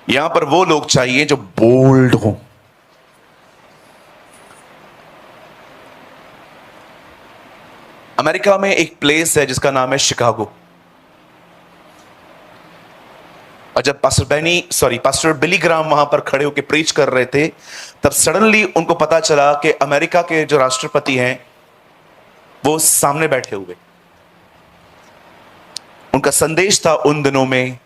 यहां पर वो लोग चाहिए जो बोल्ड हों। अमेरिका में एक प्लेस है जिसका नाम है शिकागो। और जब पास्टर बिली ग्राम वहां पर खड़े होकर प्रीच कर रहे थे, तब सडनली उनको पता चला कि अमेरिका के जो राष्ट्रपति हैं वो सामने बैठे हुए। उनका संदेश था उन दिनों में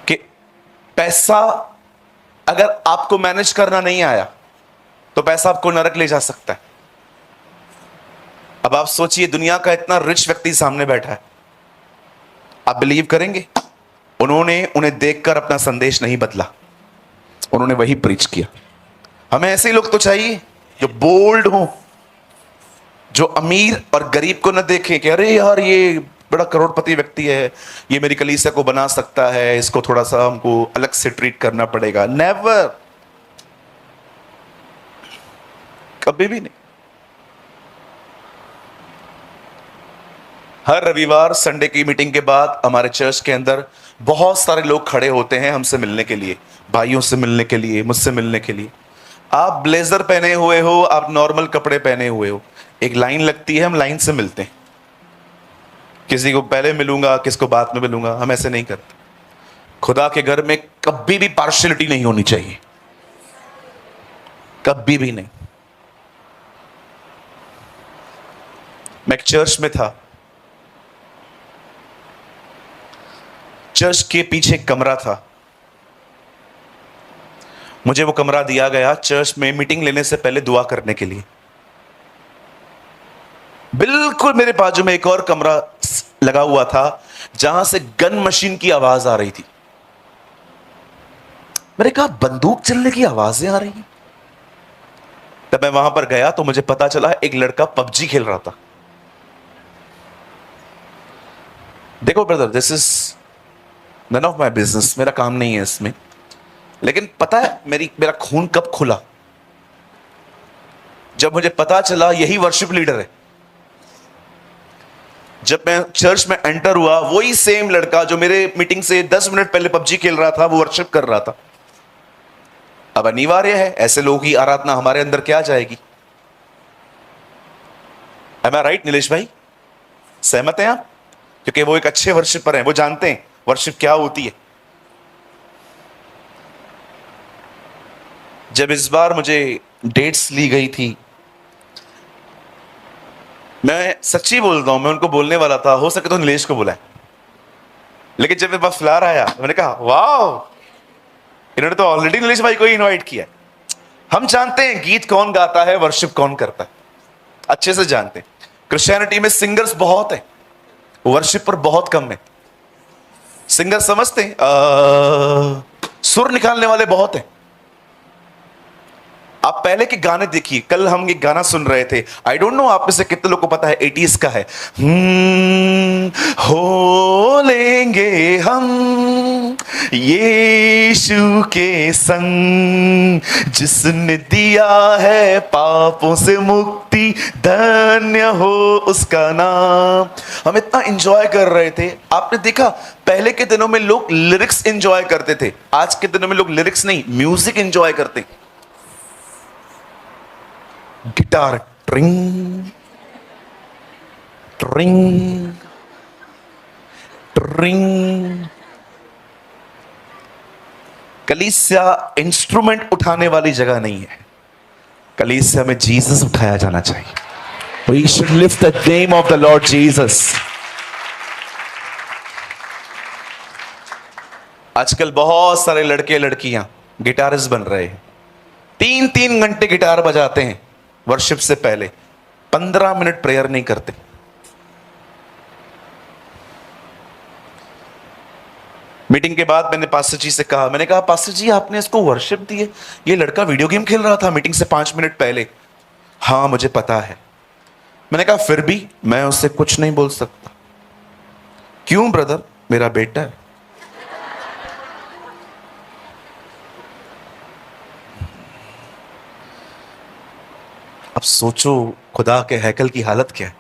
कि पैसा अगर आपको मैनेज करना नहीं आया तो पैसा आपको नरक ले जा सकता है। अब आप सोचिए, दुनिया का इतना रिच व्यक्ति सामने बैठा है, आप बिलीव करेंगे? उन्होंने उन्हें देखकर अपना संदेश नहीं बदला, उन्होंने वही प्रीच किया। हमें ऐसे ही लोग तो चाहिए जो बोल्ड हो, जो अमीर और गरीब को न देखें कि अरे यार ये बड़ा करोड़पति व्यक्ति है, ये मेरी कलीसिया को बना सकता है, इसको थोड़ा सा हमको अलग से ट्रीट करना पड़ेगा। नेवर, कभी भी नहीं। हर रविवार संडे की मीटिंग के बाद हमारे चर्च के अंदर बहुत सारे लोग खड़े होते हैं हमसे मिलने के लिए, भाइयों से मिलने के लिए, मुझसे मिलने के लिए। आप ब्लेजर पहने हुए हो, आप नॉर्मल कपड़े पहने हुए हो, एक लाइन लगती है, हम लाइन से मिलते हैं। किसी को पहले मिलूंगा, किसको बाद में मिलूंगा, हम ऐसे नहीं करते। खुदा के घर में कभी भी पार्शियलिटी नहीं होनी चाहिए, कभी भी नहीं। मैं एक चर्च में था, चर्च के पीछे एक कमरा था। मुझे वो कमरा दिया गया चर्च में मीटिंग लेने से पहले दुआ करने के लिए। बिल्कुल मेरे बाजू में एक और कमरा लगा हुआ था जहां से गन मशीन की आवाज आ रही थी। मैंने कहा बंदूक चलने की आवाजें आ रही हैं। तब मैं वहां पर गया तो मुझे पता चला एक लड़का पबजी खेल रहा था। देखो brother, this is none of my business, मेरा काम नहीं है इसमें। लेकिन पता है मेरा खून कब खुला? जब मुझे पता चला यही वर्शिप लीडर है। जब मैं चर्च में एंटर हुआ, वही सेम लड़का जो मेरे मीटिंग से 10 मिनट पहले पबजी खेल रहा था, वो वर्शिप कर रहा था। अब अनिवार्य है, ऐसे लोगों की आराधना हमारे अंदर क्या जाएगी? एम आई राइट नीलेश भाई? सहमत हैं आप? क्योंकि वो एक अच्छे वर्शिपर हैं, वो जानते हैं वर्शिप क्या होती है। जब इस बार मुझे डेट्स ली गई थी, मैं सच्ची बोलता हूं, मैं उनको बोलने वाला था हो सके तो नीलेश को बुलाए, लेकिन जब मेरे पास फ्लावर आया मैंने कहा वाह, इन्होंने तो ऑलरेडी नीलेश भाई को ही इनवाइट किया। हम जानते हैं गीत कौन गाता है, वर्शिप कौन करता है, अच्छे से जानते हैं। क्रिश्चियनिटी में सिंगर्स बहुत हैं, वर्शिपर बहुत कम है। सिंगर समझते हैं, सुर निकालने वाले बहुत हैं। आप पहले के गाने देखिए, कल हम एक गाना सुन रहे थे, आई डोंट नो आप में से कितने लोग को पता है, 80s का है। हो लेंगे हम यीशु के संग, जिसने दिया है पापों से मुक्ति, धन्य हो उसका नाम। हम इतना एंजॉय कर रहे थे। आपने देखा पहले के दिनों में लोग लिरिक्स एंजॉय करते थे, आज के दिनों में लोग लिरिक्स नहीं, म्यूजिक एंजॉय करते हैं। गिटार ट्रिंग ट्रिंग ट्रिंग। कलीसिया इंस्ट्रूमेंट उठाने वाली जगह नहीं है, कलीसिया में जीसस उठाया जाना चाहिए। We should lift the name of the Lord Jesus. आजकल बहुत सारे लड़के लड़कियां गिटारिस्ट बन रहे हैं, 3-3 घंटे गिटार बजाते हैं वर्शिप से पहले, 15 मिनट प्रेयर नहीं करते। मीटिंग के बाद मैंने पास्टर जी से कहा, मैंने कहा पास्टर जी आपने इसको वर्शिप दी है, ये लड़का वीडियो गेम खेल रहा था मीटिंग से 5 मिनट पहले। हाँ मुझे पता है। मैंने कहा फिर भी मैं उससे कुछ नहीं बोल सकता। क्यों ब्रदर? मेरा बेटा है। अब सोचो खुदा के हैकल की हालत क्या है।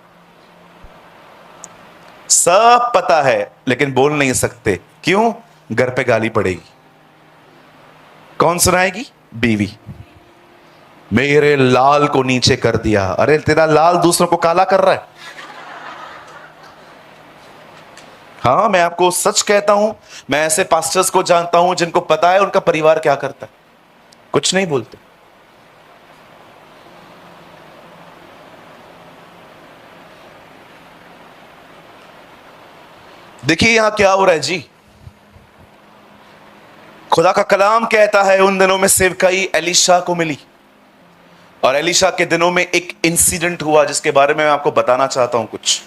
सब पता है लेकिन बोल नहीं सकते। क्यों? घर पे गाली पड़ेगी। कौन सुनाएगी? बीवी। मेरे लाल को नीचे कर दिया। अरे तेरा लाल दूसरों को काला कर रहा है। हाँ मैं आपको सच कहता हूं, मैं ऐसे पास्टर्स को जानता हूं जिनको पता है उनका परिवार क्या करता है, कुछ नहीं बोलते। देखिए यहां क्या हो रहा है जी। खुदा का कलाम कहता है उन दिनों में सेवकाई एलीशा को मिली, और एलीशा के दिनों में एक इंसिडेंट हुआ जिसके बारे में मैं आपको बताना चाहता हूं कुछ।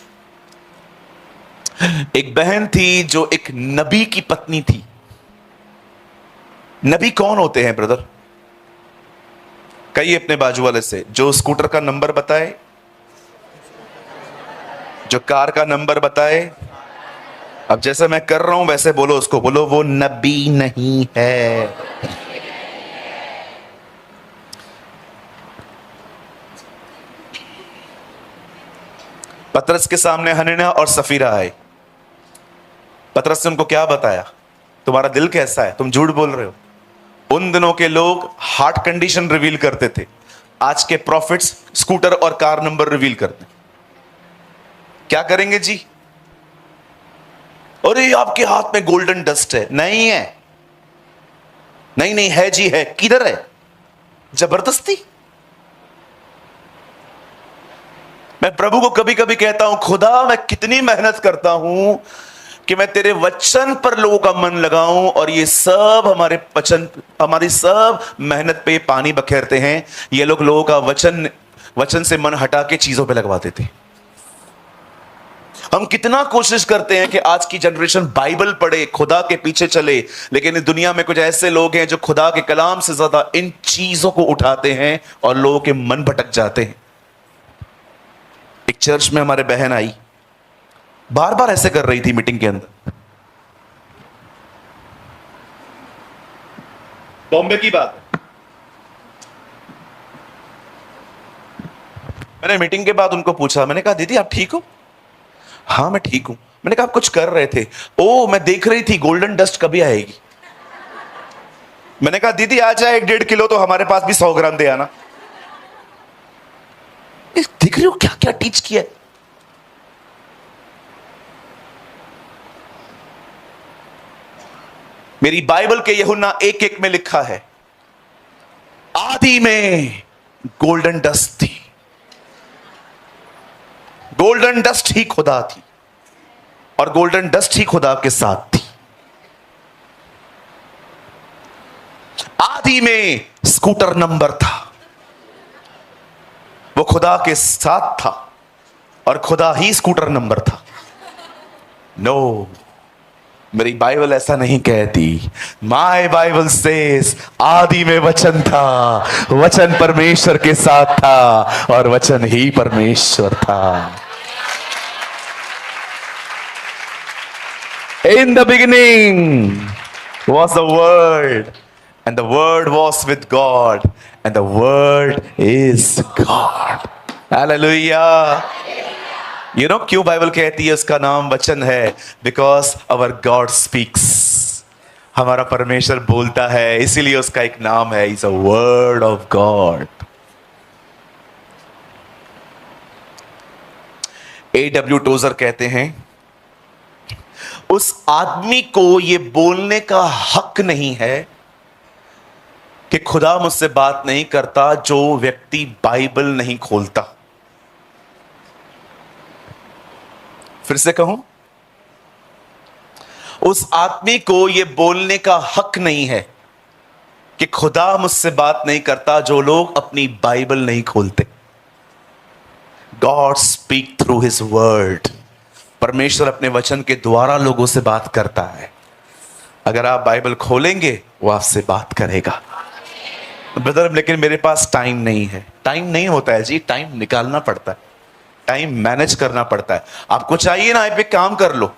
एक बहन थी जो एक नबी की पत्नी थी। नबी कौन होते हैं ब्रदर? कहिए अपने बाजू वाले से, जो स्कूटर का नंबर बताए, जो कार का नंबर बताए। अब जैसे मैं कर रहा हूं वैसे बोलो उसको, बोलो वो नबी नहीं है। पतरस के सामने हनन्याह और सफीरा आए। पतरस ने उनको क्या बताया? तुम्हारा दिल कैसा है, तुम झूठ बोल रहे हो। उन दिनों के लोग हार्ट कंडीशन रिवील करते थे, आज के प्रॉफिट्स स्कूटर और कार नंबर रिवील करते। क्या करेंगे जी? अरे आपके हाथ में गोल्डन डस्ट है। नहीं है, नहीं नहीं है जी है। किधर है? जबरदस्ती। मैं प्रभु को कभी कभी कहता हूं, खुदा मैं कितनी मेहनत करता हूं कि मैं तेरे वचन पर लोगों का मन लगाऊं, और ये सब हमारे वचन, हमारी सब मेहनत पे पानी बखेरते हैं। ये लोग लोगों का वचन से मन हटा के चीजों पे लगवा देते हैं। हम कितना कोशिश करते हैं कि आज की जनरेशन बाइबल पढ़े, खुदा के पीछे चले, लेकिन इस दुनिया में कुछ ऐसे लोग हैं जो खुदा के कलाम से ज्यादा इन चीजों को उठाते हैं और लोगों के मन भटक जाते हैं। एक चर्च में हमारे बहन आई, बार बार ऐसे कर रही थी मीटिंग के अंदर। बॉम्बे की बात है। मैंने मीटिंग के बाद उनको पूछा, मैंने कहा दीदी आप ठीक हो? हाँ मैं ठीक हूं। मैंने कहा आप कुछ कर रहे थे? ओ मैं देख रही थी गोल्डन डस्ट कभी आएगी। मैंने कहा दीदी आ जाए 1.5 किलो तो हमारे पास भी 100 ग्राम दे आना। देख रही हो क्या क्या टीच किया है। मेरी बाइबल के यूहन्ना 1:1 में लिखा है, आदि में गोल्डन डस्ट थी। गोल्डन डस्ट ही खुदा थी और गोल्डन डस्ट ही खुदा के साथ थी। आदि में स्कूटर नंबर था, वो खुदा के साथ था और खुदा ही स्कूटर नंबर था। नो, मेरी बाइबल ऐसा नहीं कहती। माय बाइबल सेज आदि में वचन था, वचन परमेश्वर के साथ था और वचन ही परमेश्वर था। In the beginning was the word and the word was with God and the word is God. Hallelujah. You know क्यों बाइबल कहती है उसका नाम वचन है? Because our God speaks. हमारा परमेश्वर बोलता है, इसीलिए उसका एक नाम है, He's a word of God. A.W. Trouser कहते हैं, उस आदमी को यह बोलने का हक नहीं है कि खुदा मुझसे बात नहीं करता जो व्यक्ति बाइबल नहीं खोलता। फिर से कहूं, उस आदमी को यह बोलने का हक नहीं है कि खुदा मुझसे बात नहीं करता जो लोग अपनी बाइबल नहीं खोलते। God speak through his word. परमेश्वर अपने वचन के द्वारा लोगों से बात करता है। अगर आप बाइबल खोलेंगे वो आपसे बात करेगा। ब्रदर लेकिन मेरे पास टाइम नहीं है। टाइम नहीं होता है जी, टाइम निकालना पड़ता है, टाइम मैनेज करना पड़ता है। आपको चाहिए ना, आप एक काम कर लो,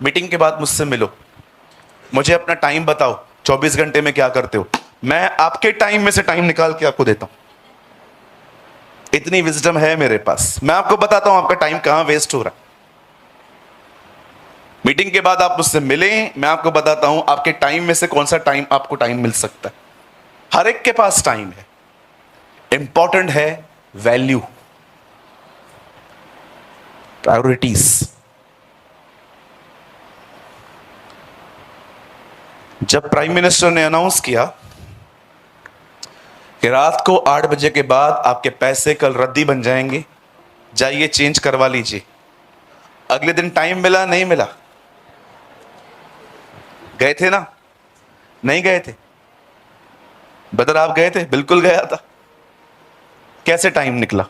मीटिंग के बाद मुझसे मिलो, मुझे अपना टाइम बताओ, 24 घंटे में क्या करते हो, मैं आपके टाइम में से टाइम निकाल के आपको देता हूं। इतनी विजडम है मेरे पास, मैं आपको बताता हूं आपका टाइम कहां वेस्ट हो रहा है। मीटिंग के बाद आप मुझसे मिलें, मैं आपको बताता हूं आपके टाइम में से कौन सा टाइम आपको टाइम मिल सकता है। हर एक के पास टाइम है। इंपॉर्टेंट है वैल्यू, प्रायोरिटीज। जब प्राइम मिनिस्टर ने अनाउंस किया कि रात को 8 बजे के बाद आपके पैसे कल रद्दी बन जाएंगे, जाइए चेंज करवा लीजिए, अगले दिन टाइम मिला नहीं मिला? गए थे ना? नहीं गए थे? बदर आप गए थे? बिल्कुल गया था। कैसे टाइम निकला?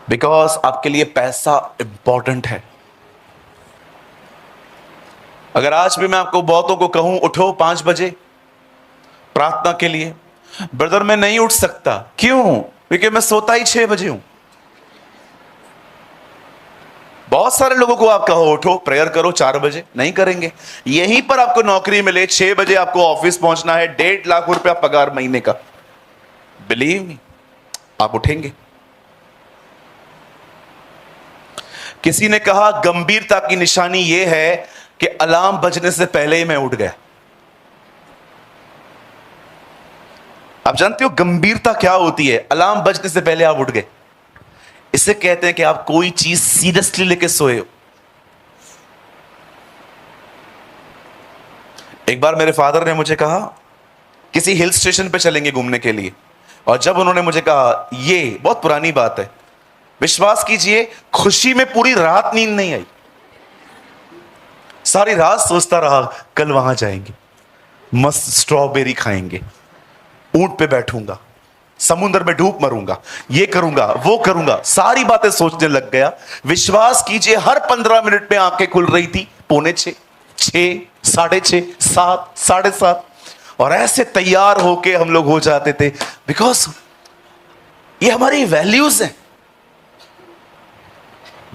बिकॉज आपके लिए पैसा इंपॉर्टेंट है। अगर आज भी मैं आपको बहुतों को कहूं उठो 5 बजे प्रार्थना के लिए, ब्रदर मैं नहीं उठ सकता। क्यों? क्योंकि मैं सोता ही 6 बजे हूं। बहुत सारे लोगों को आप कहो उठो प्रेयर करो 4 बजे, नहीं करेंगे। यहीं पर आपको नौकरी मिले, 6 बजे आपको ऑफिस पहुंचना है, 1.5 लाख रुपया पगार महीने का, बिलीव मी आप उठेंगे। किसी ने कहा गंभीरता की निशानी यह है कि अलार्म बजने से पहले ही मैं उठ गया। आप जानते हो गंभीरता क्या होती है? अलार्म बजने से पहले आप उठ गए। इसे कहते हैं कि आप कोई चीज सीरियसली लेके सोए हो। एक बार मेरे फादर ने मुझे कहा किसी हिल स्टेशन पे चलेंगे घूमने के लिए, और जब उन्होंने मुझे कहा, ये बहुत पुरानी बात है, विश्वास कीजिए खुशी में पूरी रात नींद नहीं आई। सारी रात सोचता रहा कल वहां जाएंगे, मस्त स्ट्रॉबेरी खाएंगे, ऊंट पे बैठूंगा, समुद्र में डूब मरूंगा, ये करूंगा वो करूंगा, सारी बातें सोचने लग गया। विश्वास कीजिए हर 15 मिनट में आंखें खुल रही थी, 5:45, 6, 6:30, 7, 7:30, और ऐसे तैयार होके हम लोग हो जाते थे। बिकॉज ये हमारी वैल्यूज हैं।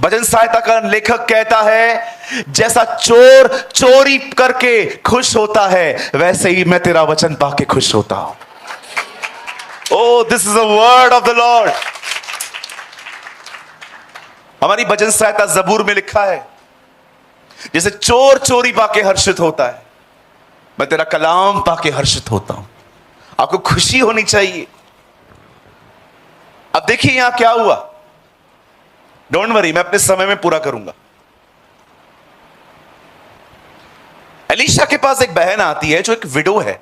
भजन सहायता का लेखक कहता है जैसा चोर चोरी करके खुश होता है, वैसे ही मैं तेरा वचन पाके खुश होता हूं। Oh, this is a word of the Lord. हमारी भजन सहायता जबूर में लिखा है, जैसे चोर चोरी पाके हर्षित होता है, मैं तेरा कलाम पाके हर्षित होता हूं। आपको खुशी होनी चाहिए। अब देखिए यहां क्या हुआ, डोंट वरी, मैं अपने समय में पूरा करूंगा। एलीशा के पास एक बहन आती है जो एक विडो है,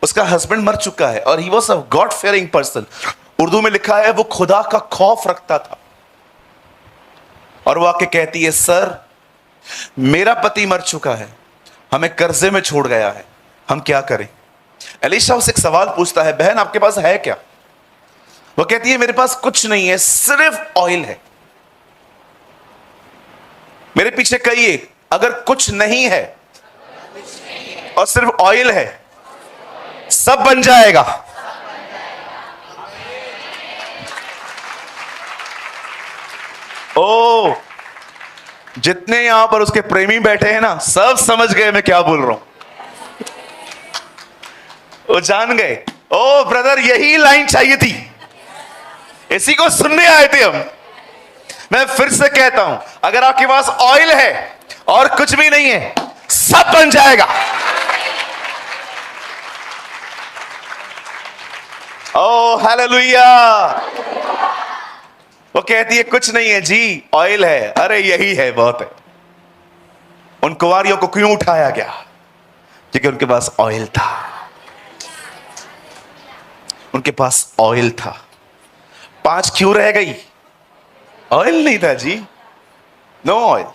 उसका हस्बैंड मर चुका है और he was a god fearing person. Urdu में लिखा है वो खुदा का खौफ रखता था। और वो आके कहती है, सर मेरा पति मर चुका है, हमें कर्जे में छोड़ गया है, हम क्या करें। एलीशा उससे एक सवाल पूछता है, बहन आपके पास है क्या? वो कहती है मेरे पास कुछ नहीं है, सिर्फ ऑयल है। मेरे पीछे कहिए, अगर कुछ नहीं है और सिर्फ ऑयल है, सब बन जाएगा। ओ, जितने यहां पर उसके प्रेमी बैठे हैं ना, सब समझ गए मैं क्या बोल रहा हूं। वो जान गए। ओ ब्रदर, यही लाइन चाहिए थी, इसी को सुनने आए थे हम। मैं फिर से कहता हूं, अगर आपके पास ऑयल है और कुछ भी नहीं है, सब बन जाएगा। ओ हालेलुया। वो कहती है कुछ नहीं है जी, ऑयल है। अरे यही है, बहुत है। उन कुंवारियों को क्यों उठाया गया? क्योंकि उनके पास ऑयल था। उनके पास ऑयल था। 5 क्यों रह गई? ऑयल नहीं था जी, नो ऑयल।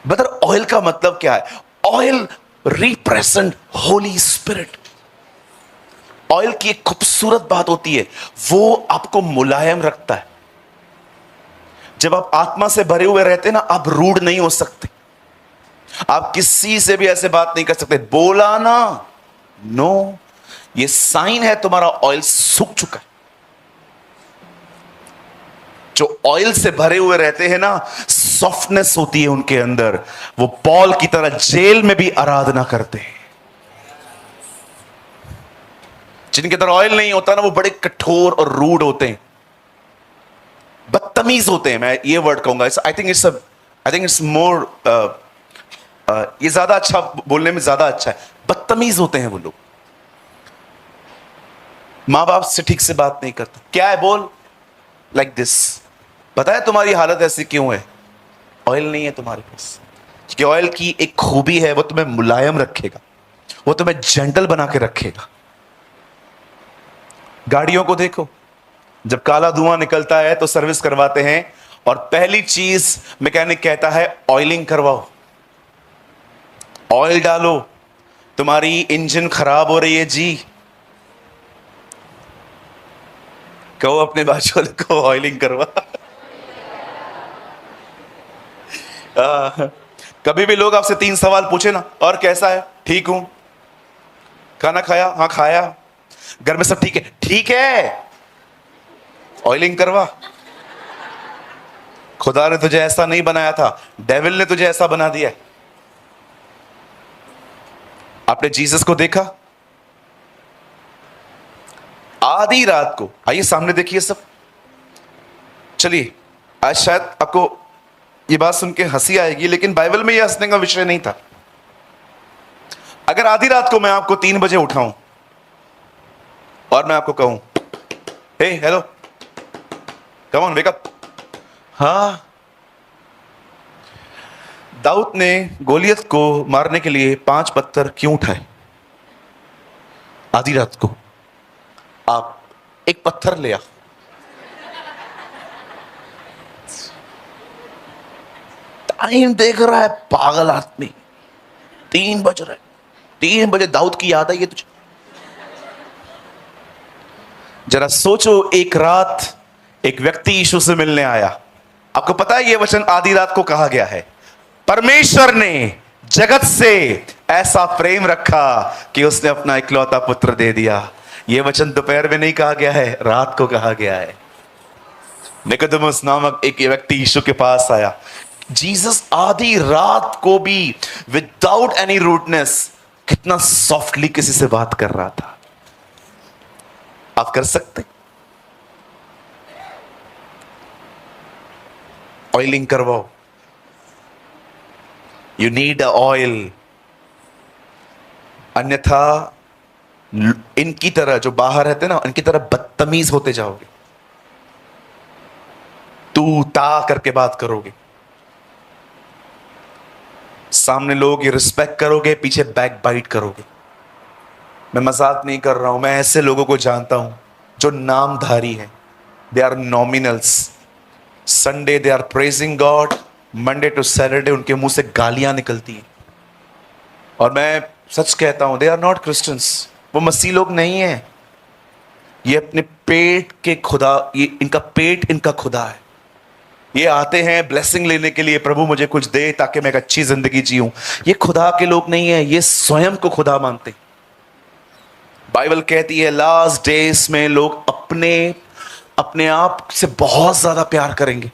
ब्रदर, ऑयल का मतलब क्या है? Oil represent Holi spirit. Oil की एक खूबसूरत बात होती है, वो आपको मुलायम रखता है। जब आप आत्मा से भरे हुए रहते हैं ना, आप रूड नहीं हो सकते। आप किसी से भी ऐसे बात नहीं कर सकते, बोला ना, नो, ये साइन है तुम्हारा ऑयल सूख चुका है। जो ऑयल से भरे हुए रहते हैं ना, सॉफ्टनेस होती है उनके अंदर। वो पॉल की तरह जेल में भी आराधना करते हैं। जिनके अंदर ऑयल नहीं होता ना, वो बड़े कठोर और रूड होते हैं, बदतमीज होते हैं। मैं ये वर्ड कहूंगा, आई थिंक इट्स मोर, ये ज्यादा अच्छा, बोलने में ज्यादा अच्छा है। बदतमीज होते हैं वो लोग। मां बाप से ठीक से बात नहीं करते। क्या है, बोल, लाइक दिस। पता है तुम्हारी हालत ऐसी क्यों है? ऑयल नहीं है तुम्हारे पास। क्योंकि ऑयल की एक खूबी है, वो तुम्हें मुलायम रखेगा, वो तुम्हें जेंटल बना के रखेगा। गाड़ियों को देखो, जब काला धुआं निकलता है तो सर्विस करवाते हैं, और पहली चीज मैकेनिक कहता है ऑयलिंग करवाओ, ऑयल डालो, तुम्हारी इंजन खराब हो रही है जी, कहो अपने बाजू वाले को ऑयलिंग करवा। कभी भी लोग आपसे 3 सवाल पूछे ना, और कैसा है? ठीक हूं। खाना खाया? हाँ खाया। घर में सब ठीक है? ठीक है। ऑयलिंग करवा। खुदा ने तुझे ऐसा नहीं बनाया था, डेविल ने तुझे ऐसा बना दिया। आपने जीसस को देखा? आधी रात को, आइए सामने देखिए सब। चलिए, आज शायद आपको ये बात सुन के हंसी आएगी, लेकिन बाइबल में यह हंसने का विषय नहीं था। अगर आधी रात को मैं आपको 3 बजे उठाऊं और मैं आपको कहूं, hey hello, come on wake up. हाँ, दाऊद ने गोलियत को मारने के लिए 5 पत्थर क्यों उठाए? आधी रात को आप एक पत्थर ले आ। टाइम देख रहा है पागल आदमी, 3 बज रहे। 3 बजे दाऊद की याद आई है तुझे? जरा सोचो, एक रात एक व्यक्ति यीशु से मिलने आया। आपको पता है यह वचन आधी रात को कहा गया है। परमेश्वर ने जगत से ऐसा प्रेम रखा कि उसने अपना इकलौता पुत्र दे दिया। यह वचन दोपहर में नहीं कहा गया है, रात को कहा गया है। निकोदेमुस नामक एक व्यक्ति यीशु के पास आया। जीसस आधी रात को भी विदाउट एनी रूडनेस कितना सॉफ्टली किसी से बात कर रहा था। आप कर सकते? ऑयलिंग करवाओ। यू नीड अ ऑयल, अन्यथा इनकी तरह जो बाहर रहते ना, इनकी तरह बदतमीज होते जाओगे, तू ता करके बात करोगे, सामने लोगों की रिस्पेक्ट करोगे, पीछे बैक बाइट करोगे। मैं मजाक नहीं कर रहा हूं, मैं ऐसे लोगों को जानता हूं जो नामधारी हैं। They are nominals. Sunday they are praising God, Monday to Saturday उनके मुंह से गालियां निकलती हैं। और मैं सच कहता हूं, दे आर नॉट क्रिश्चियंस। वो मसीह लोग नहीं है। ये अपने पेट के खुदा, ये इनका पेट इनका खुदा है। ये आते हैं ब्लेसिंग लेने के लिए, प्रभु मुझे कुछ दे ताकि मैं एक अच्छी जिंदगी जीऊं। ये खुदा के लोग नहीं है, ये स्वयं को खुदा मानते। बाइबल कहती है लास्ट डेज में लोग अपने अपने आप से बहुत ज्यादा प्यार करेंगे।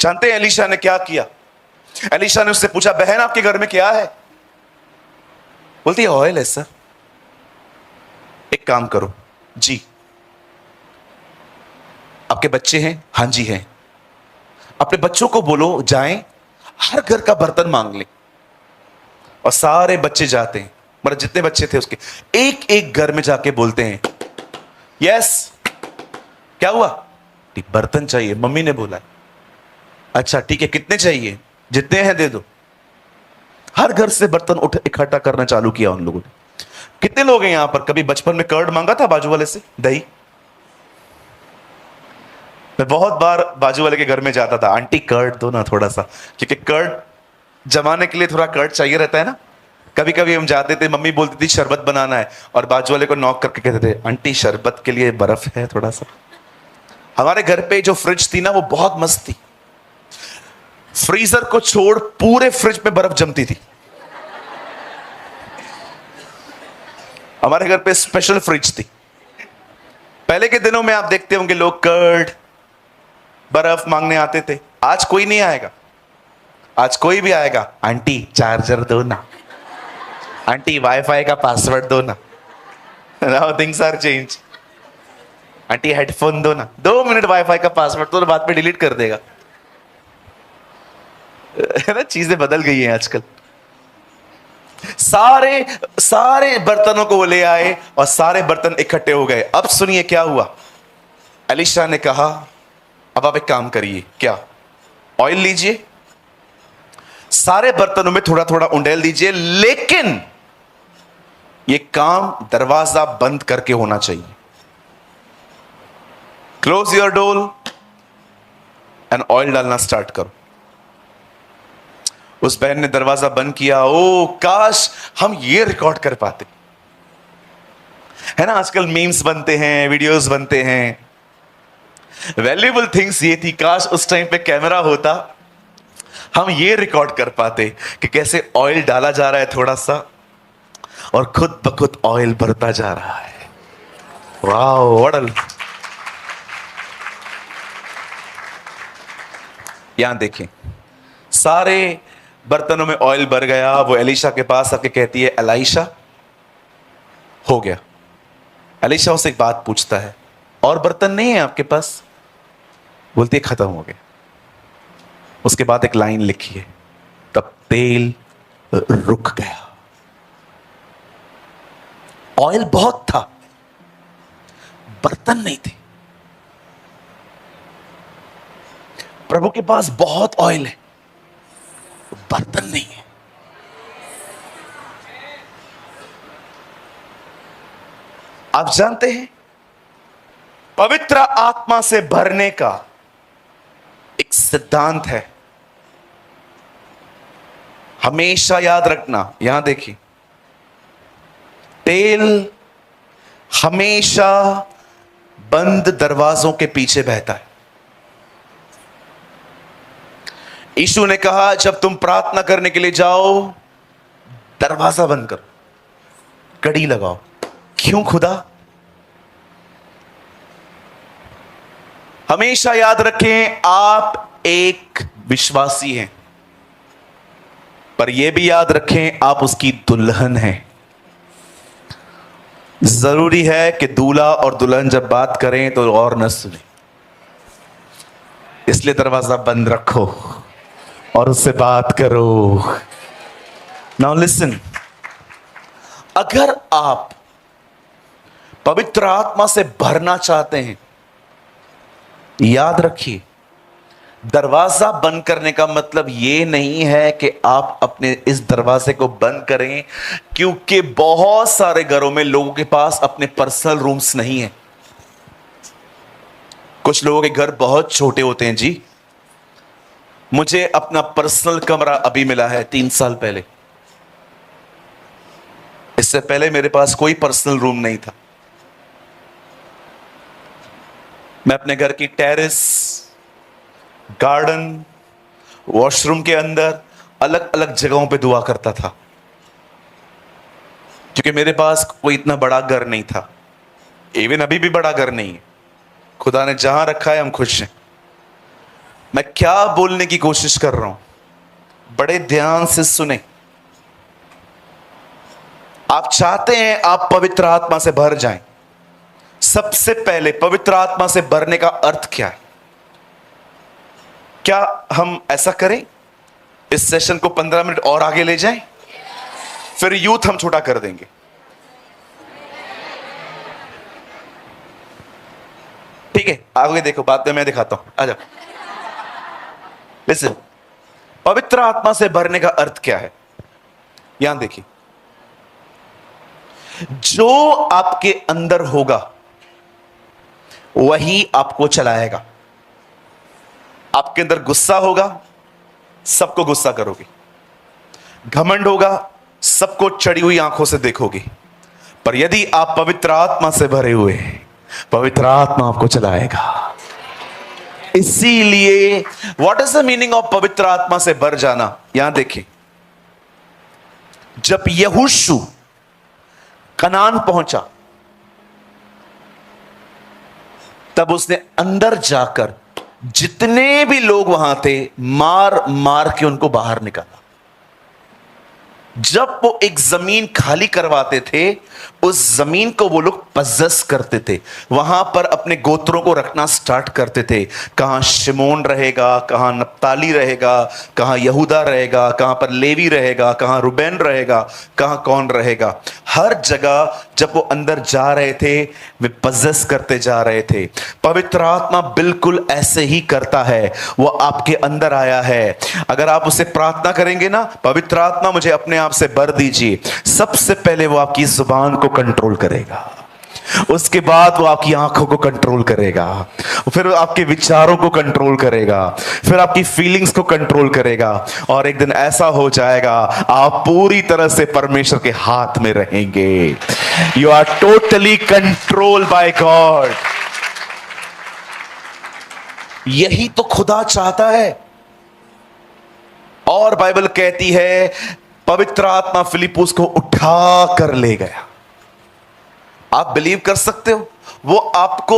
जानते हैं एलीशा ने क्या किया? एलीशा ने उससे पूछा, बहन आपके घर में क्या है? बोलती है ऑयल है सर। एक काम करो जी, आपके बच्चे हैं? हां जी हैं। अपने बच्चों को बोलो जाएं, हर घर का बर्तन मांग ले। और सारे बच्चे जाते हैं, मतलब जितने बच्चे थे उसके, एक एक घर में जाके बोलते हैं, यस क्या हुआ? बर्तन चाहिए, मम्मी ने बोला। अच्छा ठीक है, कितने चाहिए? जितने हैं दे दो। हर घर से बर्तन इकट्ठा करना चालू किया उन लोगों ने। कितने लोग हैं यहां पर कभी बचपन में कर्ड मांगा था बाजू वाले से, दही? मैं बहुत बार बाजू वाले के घर में जाता था, आंटी कर्ड दो ना थोड़ा सा, क्योंकि कर्ड जमाने के लिए थोड़ा कर्ड चाहिए रहता है ना। कभी कभी हम जाते थे, मम्मी बोलती थी शरबत बनाना है, और बाजू वाले को नॉक करके कहते थे, आंटी शरबत के लिए बर्फ है थोड़ा सा। हमारे घर पे जो फ्रिज थी ना, वो बहुत मस्त थी। फ्रीजर को छोड़ पूरे फ्रिज में बर्फ जमती थी। हमारे घर पे स्पेशल फ्रिज थी। पहले के दिनों में आप देखते होंगे लोग कर्ड बर्फ मांगने आते थे। आज कोई नहीं आएगा। आज कोई भी आएगा, आंटी चार्जर दो ना, आंटी वाईफाई का पासवर्ड दो ना। Now things are change. Aunty headphone दो ना, 2 मिनट वाईफाई का पासवर्ड तो बाद में डिलीट कर देगा। है ना, चीजें बदल गई हैं आजकल। सारे सारे बर्तनों को वो ले आए और सारे बर्तन इकट्ठे हो गए। अब सुनिए क्या हुआ। एलीशा ने कहा, अब आप एक काम करिए, क्या? ऑयल लीजिए, सारे बर्तनों में थोड़ा थोड़ा उंडेल दीजिए, लेकिन यह काम दरवाजा बंद करके होना चाहिए। Close your door and oil डालना स्टार्ट करो। उस बहन ने दरवाजा बंद किया। ओ काश हम ये रिकॉर्ड कर पाते। है ना, आजकल मीम्स बनते हैं, वीडियोस बनते हैं। वैल्यूएबल थिंग्स ये थी, काश उस टाइम पे कैमरा होता, हम ये रिकॉर्ड कर पाते कि कैसे ऑयल डाला जा रहा है थोड़ा सा, और खुद ब खुद ऑयल भरता जा रहा है। Wow, what. यहां देखें, सारे बर्तनों में ऑयल भर गया। वो एलीशा के पास आके कहती है, एलीशा हो गया। एलीशा उससे एक बात पूछता है, और बर्तन नहीं है आपके पास? बोलती है खत्म हो गया। उसके बाद एक लाइन लिखी है, तब तेल रुक गया। ऑयल बहुत था, बर्तन नहीं थे। प्रभु के पास बहुत ऑयल है, बर्तन नहीं है। आप जानते हैं, पवित्र आत्मा से भरने का एक सिद्धांत है, हमेशा याद रखना। यहां देखिए, तेल हमेशा बंद दरवाजों के पीछे बहता है। यीशु ने कहा, जब तुम प्रार्थना करने के लिए जाओ, दरवाजा बंद करो, कड़ी लगाओ। क्यों खुदा? हमेशा याद रखें, आप एक विश्वासी हैं, पर यह भी याद रखें आप उसकी दुल्हन हैं। जरूरी है कि दूल्हा और दुल्हन जब बात करें तो और न सुने। इसलिए दरवाजा बंद रखो और उससे बात करो। नाउ लिसन, अगर आप पवित्र आत्मा से भरना चाहते हैं, याद रखिए, दरवाजा बंद करने का मतलब यह नहीं है कि आप अपने इस दरवाजे को बंद करें, क्योंकि बहुत सारे घरों में लोगों के पास अपने पर्सनल रूम्स नहीं है। कुछ लोगों के घर बहुत छोटे होते हैं जी। मुझे अपना पर्सनल कमरा अभी मिला है 3 साल पहले। इससे पहले मेरे पास कोई पर्सनल रूम नहीं था। मैं अपने घर की टेरेस, गार्डन, वॉशरूम के अंदर अलग अलग जगहों पे दुआ करता था, क्योंकि मेरे पास कोई इतना बड़ा घर नहीं था। इवन अभी भी बड़ा घर नहीं है। खुदा ने जहां रखा है हम खुश हैं। मैं क्या बोलने की कोशिश कर रहा हूं, बड़े ध्यान से सुने। आप चाहते हैं आप पवित्र आत्मा से भर जाएं। सबसे पहले पवित्र आत्मा से भरने का अर्थ क्या है? क्या हम ऐसा करें, इस सेशन को 15 मिनट और आगे ले जाएं, फिर यूथ हम छोटा कर देंगे। ठीक है, आगे देखो, बाद में मैं दिखाता हूं। आ जाओ। लिसन, पवित्र आत्मा से भरने का अर्थ क्या है? यहां देखिए, जो आपके अंदर होगा वही आपको चलाएगा। आपके अंदर गुस्सा होगा, सबको गुस्सा करोगे। घमंड होगा, सबको चढ़ी हुई आंखों से देखोगे। पर यदि आप पवित्र आत्मा से भरे हुए हैं, पवित्र आत्मा आपको चलाएगा। इसीलिए what is the meaning of पवित्र आत्मा से भर जाना? यहां देखिए, जब यहोशू कनान पहुंचा, तब उसने अंदर जाकर जितने भी लोग वहां थे मार मार के उनको बाहर निकाला। जब वो एक जमीन खाली करवाते थे, उस जमीन को वो लोग पजेस करते थे। वहां पर अपने गोत्रों को रखना स्टार्ट करते थे। कहां शिमोन रहेगा, कहां नप्ताली रहेगा, कहां यहूदा रहेगा, कहां पर लेवी रहेगा, कहां रुबेन रहेगा, कहां कौन रहेगा। हर जगह जब वो अंदर जा रहे थे, वे पजेस करते जा रहे थे। पवित्र आत्मा बिल्कुल ऐसे ही करता है। वो आपके अंदर आया है। अगर आप उसे प्रार्थना करेंगे ना, पवित्र आत्मा मुझे अपने आप से भर दीजिए, सबसे पहले वो आपकी जुबान को कंट्रोल करेगा। उसके बाद वो आपकी आंखों को कंट्रोल करेगा, फिर आपके विचारों को कंट्रोल करेगा, फिर आपकी फीलिंग्स को कंट्रोल करेगा। और एक दिन ऐसा हो जाएगा, आप पूरी तरह से परमेश्वर के हाथ में रहेंगे। You are totally controlled by God. यही तो खुदा चाहता है। और बाइबल कहती है, पवित्र आत्मा फिलिप्पुस को उठा कर ले गया। आप बिलीव कर सकते हो? वो आपको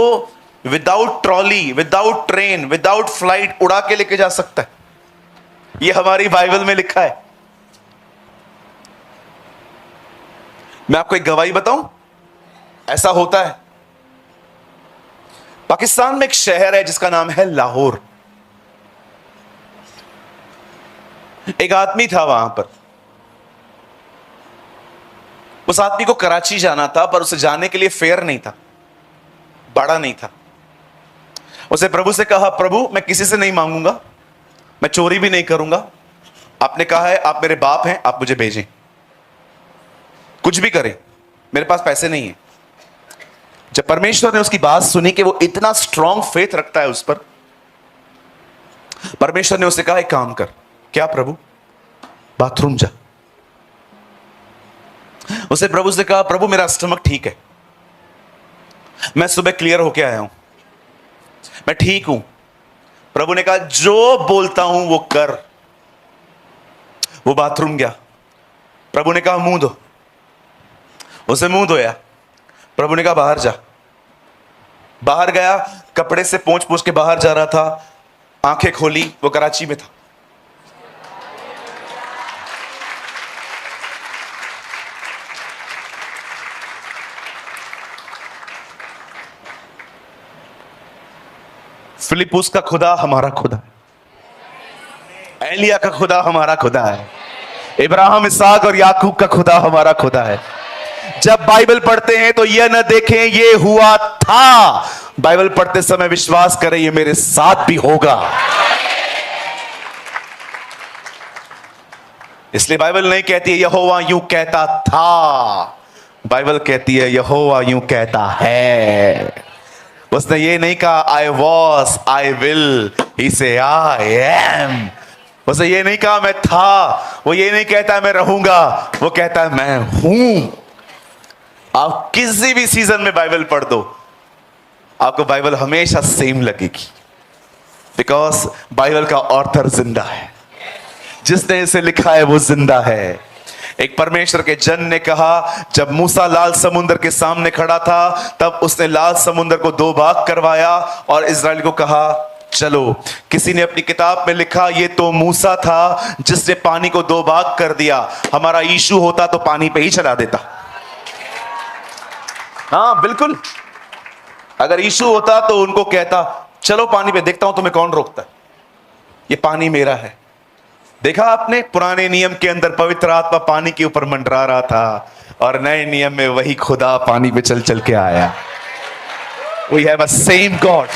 without trolley, without train, without flight उड़ा के लेके जा सकता है। ये हमारी बाइबल में लिखा है। मैं आपको एक गवाही बताऊं, ऐसा होता है। पाकिस्तान में एक शहर है जिसका नाम है लाहौर। एक आदमी था वहां पर। उस आदमी को कराची जाना था, पर उसे जाने के लिए फेयर नहीं था, भाड़ा नहीं था। उसे प्रभु से कहा, प्रभु मैं किसी से नहीं मांगूंगा, मैं चोरी भी नहीं करूंगा। आपने कहा है आप मेरे बाप हैं, आप मुझे भेजें, कुछ भी करें, मेरे पास पैसे नहीं है। जब परमेश्वर ने उसकी बात सुनी कि वो इतना स्ट्रांग फेथ रखता है उस पर, परमेश्वर ने उसे कहा एक काम कर। क्या प्रभु? बाथरूम जा। उसे प्रभु से कहा, प्रभु मेरा स्टमक ठीक है, मैं सुबह क्लियर होके आया हूं, मैं ठीक हूं। प्रभु ने कहा जो बोलता हूं वो कर। वो बाथरूम गया। प्रभु ने कहा मुंह धो। उसे मुंह धोया। प्रभु ने कहा बाहर जा। बाहर गया, कपड़े से पोंछ पोंछ के बाहर जा रहा था। आंखें खोली, वो कराची में था। फिलिपुस का खुदा हमारा खुदा है, एलिया का खुदा हमारा खुदा है, इब्राहिम, इसहाक और याकूब का खुदा हमारा खुदा है। जब बाइबल पढ़ते हैं तो यह न देखें ये हुआ था, बाइबल पढ़ते समय विश्वास करें ये मेरे साथ भी होगा। इसलिए बाइबल नहीं कहती है यहोवा यूं कहता था, बाइबल कहती है यहोवा यूं कहता है। उसने ये नहीं कहा आई वॉज, आई विल, ही से आई एम। उसने ये नहीं कहा मैं था, वो ये नहीं कहता मैं रहूंगा, वो कहता है मैं हूं। आप किसी भी सीजन में बाइबल पढ़ दो, आपको बाइबल हमेशा सेम लगेगी, बिकॉज बाइबल का ऑथर जिंदा है, जिसने इसे लिखा है वो जिंदा है। एक परमेश्वर के जन ने कहा, जब मूसा लाल समुद्र के सामने खड़ा था तब उसने लाल समुद्र को दो भाग करवाया और इजराइल को कहा चलो। किसी ने अपनी किताब में लिखा ये तो मूसा था जिसने पानी को दो भाग कर दिया, हमारा यीशु होता तो पानी पे ही चला देता। हाँ बिल्कुल, अगर यीशु होता तो उनको कहता चलो पानी पे, देखता हूं तुम्हें कौन रोकता है, ये पानी मेरा है। देखा आपने, पुराने नियम के अंदर पवित्र आत्मा पानी के ऊपर मंडरा रहा था और नए नियम में वही खुदा पानी पे चल चल के आया। We have a same God.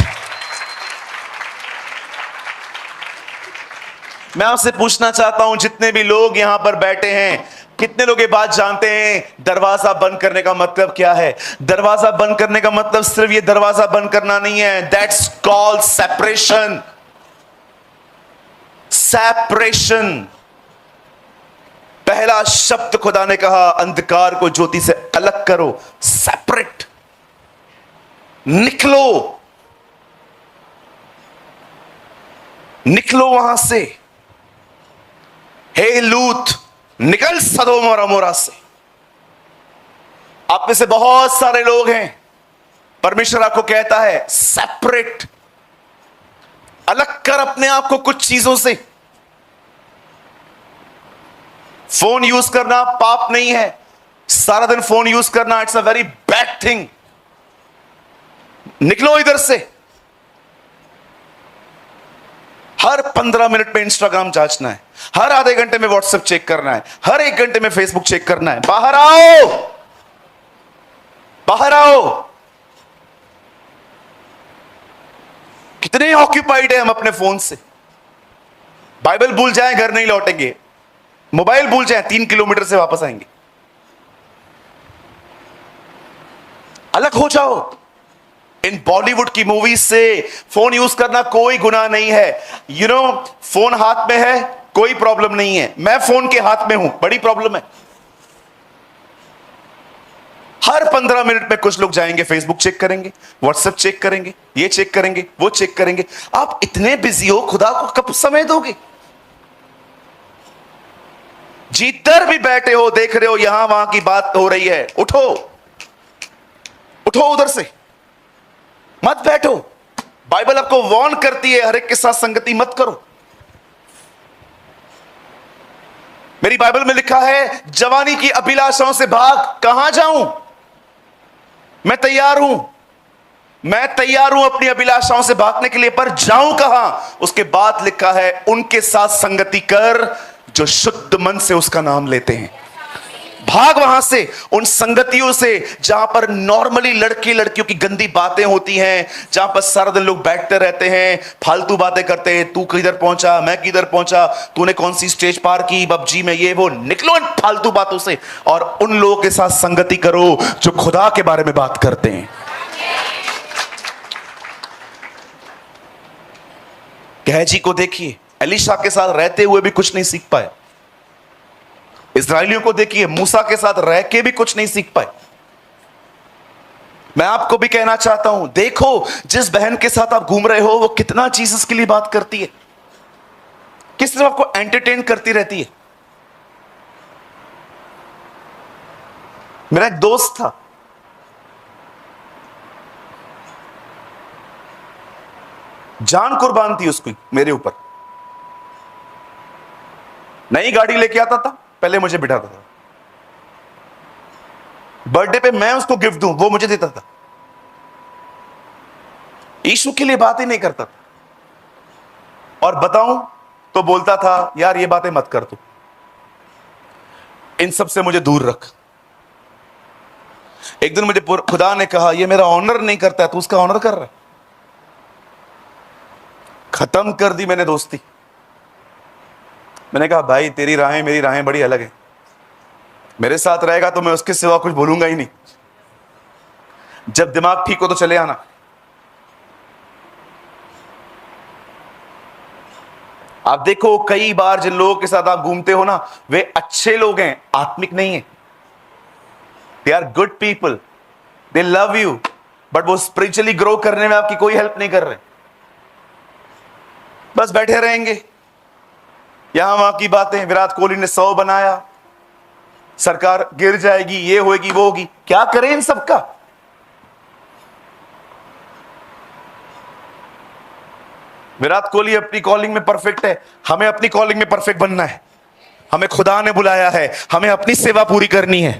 मैं आपसे पूछना चाहता हूं, जितने भी लोग यहां पर बैठे हैं, कितने लोग ये बात जानते हैं दरवाजा बंद करने का मतलब क्या है? दरवाजा बंद करने का मतलब सिर्फ ये दरवाजा बंद करना नहीं है, दैट्स कॉल्ड सेपरेशन। सेपरेशन, पहला शब्द खुदा ने कहा अंधकार को ज्योति से अलग करो, सेपरेट, निकलो, निकलो वहां से। हे लूत, निकल सदोम और अमोरा से। आप में से बहुत सारे लोग हैं, परमेश्वर आपको कहता है सेपरेट, अलग कर अपने आप को कुछ चीजों से। फोन यूज करना पाप नहीं है, सारा दिन फोन यूज करना it's a very bad thing. निकलो इधर से। हर 15 मिनट में इंस्टाग्राम जांचना है, हर आधे घंटे में व्हाट्सएप चेक करना है, हर 1 घंटे में फेसबुक चेक करना है। बाहर आओ, बाहर आओ। कितने ऑक्यूपाइड है हम अपने फोन से। बाइबल भूल जाएं घर नहीं लौटेंगे, मोबाइल भूल जाएं 3 किलोमीटर से वापस आएंगे। अलग हो जाओ। इन बॉलीवुड की मूवीज से फोन यूज करना कोई गुनाह नहीं है। यू नो, फोन हाथ में है कोई प्रॉब्लम नहीं है, मैं फोन के हाथ में हूं बड़ी प्रॉब्लम है। हर 15 मिनट में कुछ लोग जाएंगे फेसबुक चेक करेंगे, व्हाट्सएप चेक करेंगे, ये चेक करेंगे, वो चेक करेंगे। आप इतने बिजी हो, खुदा को कब समय दोगे? जिधर भी बैठे हो, देख रहे हो यहां वहां की बात हो रही है, उठो, उठो उधर से, मत बैठो। बाइबल आपको वार्न करती है हर एक के साथ संगति मत करो। मेरी बाइबल में लिखा है जवानी की अभिलाषाओं से भाग। कहां जाऊं? मैं तैयार हूं, मैं तैयार हूं अपनी अभिलाषाओं से भागने के लिए, पर जाऊं कहां? उसके बाद लिखा है उनके साथ संगति कर जो शुद्ध मन से उसका नाम लेते हैं। भाग वहां से, उन संगतियों से जहां पर नॉर्मली लड़की लड़कियों की गंदी बातें होती हैं, जहां पर सारा दिन लोग बैठते रहते हैं, फालतू बातें करते हैं, तू किधर पहुंचा, मैं किधर पहुंचा, तूने कौन सी स्टेज पार की पबजी में, ये वो। निकलो इन फालतू बातों से और उन लोगों के साथ संगति करो जो खुदा के बारे में बात करते हैं। गहजी को देखिए, एलीशा के साथ रहते हुए भी कुछ नहीं सीख पाए। इस्राएलियों को देखिए, मूसा के साथ रह के भी कुछ नहीं सीख पाए। मैं आपको भी कहना चाहता हूं, देखो जिस बहन के साथ आप घूम रहे हो वो कितना जीसस के लिए बात करती है, किस तरह आपको एंटरटेन करती रहती है। मेरा एक दोस्त था, जान कुर्बान थी उसकी मेरे ऊपर। नई गाड़ी लेके आता था, पहले मुझे बिठाता था, बर्थडे पे मैं उसको गिफ्ट दूं वो मुझे देता था, यीशु के लिए बात ही नहीं करता था। और बताऊं तो बोलता था यार ये बातें मत कर तू, इन सब से मुझे दूर रख। एक दिन मुझे खुदा ने कहा ये मेरा ऑनर नहीं करता है, तू उसका ऑनर कर रहा है। खत्म कर दी मैंने दोस्ती। मैंने कहा भाई तेरी राहें मेरी राहें बड़ी अलग है, मेरे साथ रहेगा तो मैं उसके सिवा कुछ बोलूंगा ही नहीं। जब दिमाग ठीक हो तो चले आना। आप देखो कई बार जिन लोगों के साथ आप घूमते हो ना, वे अच्छे लोग हैं, आत्मिक नहीं है। They are good people, they love you, but वो स्पिरिचुअली ग्रो करने में आपकी कोई हेल्प नहीं कर रहे, बस बैठे रहेंगे। यहां वहां की बातें, विराट कोहली ने 100 बनाया, सरकार गिर जाएगी, ये होगी वो होगी, क्या करें इन सबका। विराट कोहली अपनी कॉलिंग में परफेक्ट है, हमें अपनी कॉलिंग में परफेक्ट बनना है। हमें खुदा ने बुलाया है, हमें अपनी सेवा पूरी करनी है।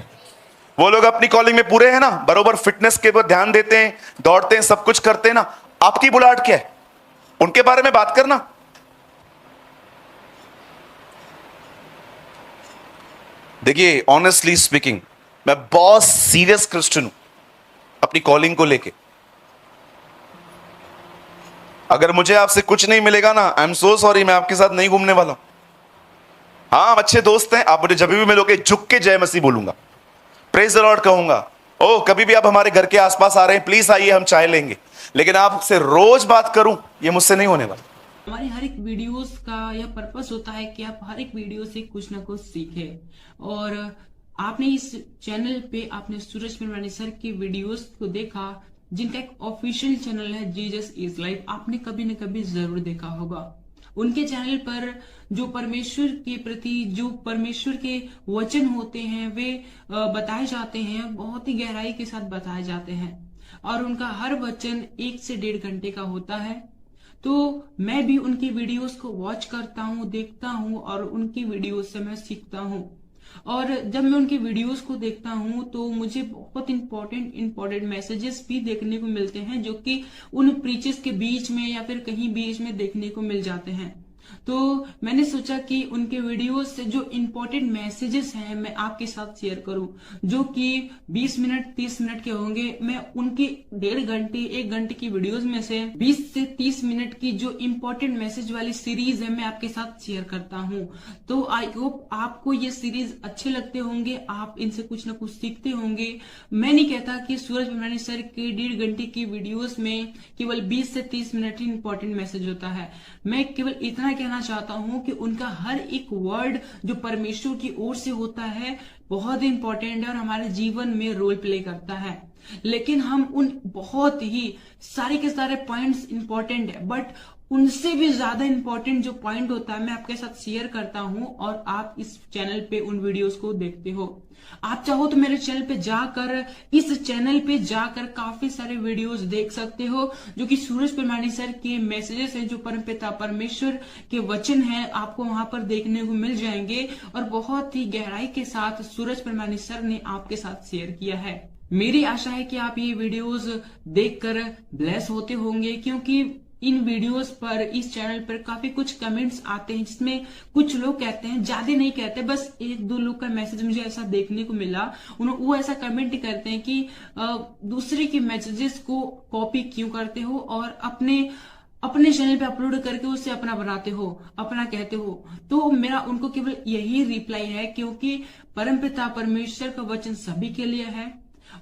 वो लोग अपनी कॉलिंग में पूरे हैं ना, बरोबर फिटनेस के ऊपर ध्यान देते हैं, दौड़ते हैं, सब कुछ करते हैं ना। आपकी बुलाहट क्या है, उनके बारे में बात करना। देखिए ऑनेस्टली स्पीकिंग, मैं बहुत सीरियस क्रिश्चियन हूं अपनी कॉलिंग को लेके। अगर मुझे आपसे कुछ नहीं मिलेगा ना, आई एम सो सॉरी, मैं आपके साथ नहीं घूमने वाला हूं। हाँ, हम अच्छे दोस्त हैं, आप मुझे जब भी मिलोगे झुक के जय मसीह बोलूंगा, प्रेज द लॉर्ड कहूंगा। ओ कभी भी आप हमारे घर के आसपास आ रहे हैं, प्लीज आइए, हम चाय लेंगे। लेकिन आपसे रोज बात करूं, ये मुझसे नहीं होने वाला। हमारे हर एक वीडियोस का यह पर्पस होता है कि आप हर एक वीडियो से कुछ ना कुछ सीखें। और आपने इस चैनल पे आपने सूरज पिरवानी सर की वीडियोस को देखा, जिनका एक ऑफिशियल चैनल है जीसस इज लाइफ, आपने कभी न कभी जरूर देखा होगा। उनके चैनल पर जो परमेश्वर के प्रति, जो परमेश्वर के वचन होते हैं, वे बताए जाते हैं, बहुत ही गहराई के साथ बताए जाते हैं। और उनका हर वचन 1 से 1.5 घंटे का होता है। तो मैं भी उनकी वीडियोस को वॉच करता हूँ, देखता हूँ, और उनकी वीडियोस से मैं सीखता हूँ। और जब मैं उनकी वीडियोस को देखता हूँ तो मुझे बहुत इंपॉर्टेंट मैसेजेस भी देखने को मिलते हैं, जो कि उन प्रीचेस के बीच में या फिर कहीं बीच में देखने को मिल जाते हैं। तो मैंने सोचा कि उनके वीडियोस से जो इम्पोर्टेंट मैसेजेस हैं मैं आपके साथ शेयर करूं, जो कि 20 मिनट 30 मिनट के होंगे। मैं उनकी 1.5 घंटे 1 घंटे की वीडियोस में से 20 से 30 मिनट की जो इम्पोर्टेंट मैसेज वाली सीरीज है मैं आपके साथ शेयर करता हूं। तो आई होप आपको ये सीरीज अच्छे लगते होंगे, आप इनसे कुछ ना कुछ सीखते होंगे। मैं नहीं कहता कि सूरज पिरवानी सर के 1.5 घंटे की वीडियोस में केवल 20 से 30 मिनट ही इंपॉर्टेंट मैसेज होता है। मैं केवल इतना कहना चाहता हूं कि उनका हर एक वर्ड जो परमेश्वर की ओर से होता है बहुत इंपॉर्टेंट है और हमारे जीवन में रोल प्ले करता है। लेकिन हम उन बहुत ही सारे के सारे पॉइंट्स इंपॉर्टेंट है, बट उनसे भी ज्यादा इंपॉर्टेंट जो पॉइंट होता है मैं आपके साथ शेयर करता हूं, और आप इस चैनल पे उन वीडियोस को देखते हो। आप चाहो तो मेरे चैनल पे जाकर, इस चैनल पे जाकर काफी सारे वीडियोस देख सकते हो, जो कि सूरज पिरवानी सर के मैसेजेस हैं, जो परमपिता परमेश्वर के वचन हैं, आपको वहां पर देखने को मिल जाएंगे। और बहुत ही गहराई के साथ सूरज पिरवानी सर ने आपके साथ शेयर किया है। मेरी आशा है कि आप ये वीडियोस देखकर ब्लेस होते होंगे, क्योंकि इन वीडियोस पर, इस चैनल पर काफी कुछ कमेंट्स आते हैं, जिसमें कुछ लोग कहते हैं, ज्यादा नहीं कहते, बस 1-2 लोग का मैसेज मुझे ऐसा देखने को मिला, वो ऐसा कमेंट करते हैं कि दूसरे के मैसेजेस को कॉपी क्यों करते हो और अपने चैनल पे अपलोड करके उससे अपना बनाते हो, अपना कहते हो। तो मेरा उनको केवल यही रिप्लाई है, क्योंकि परमपिता परमेश्वर का वचन सभी के लिए है,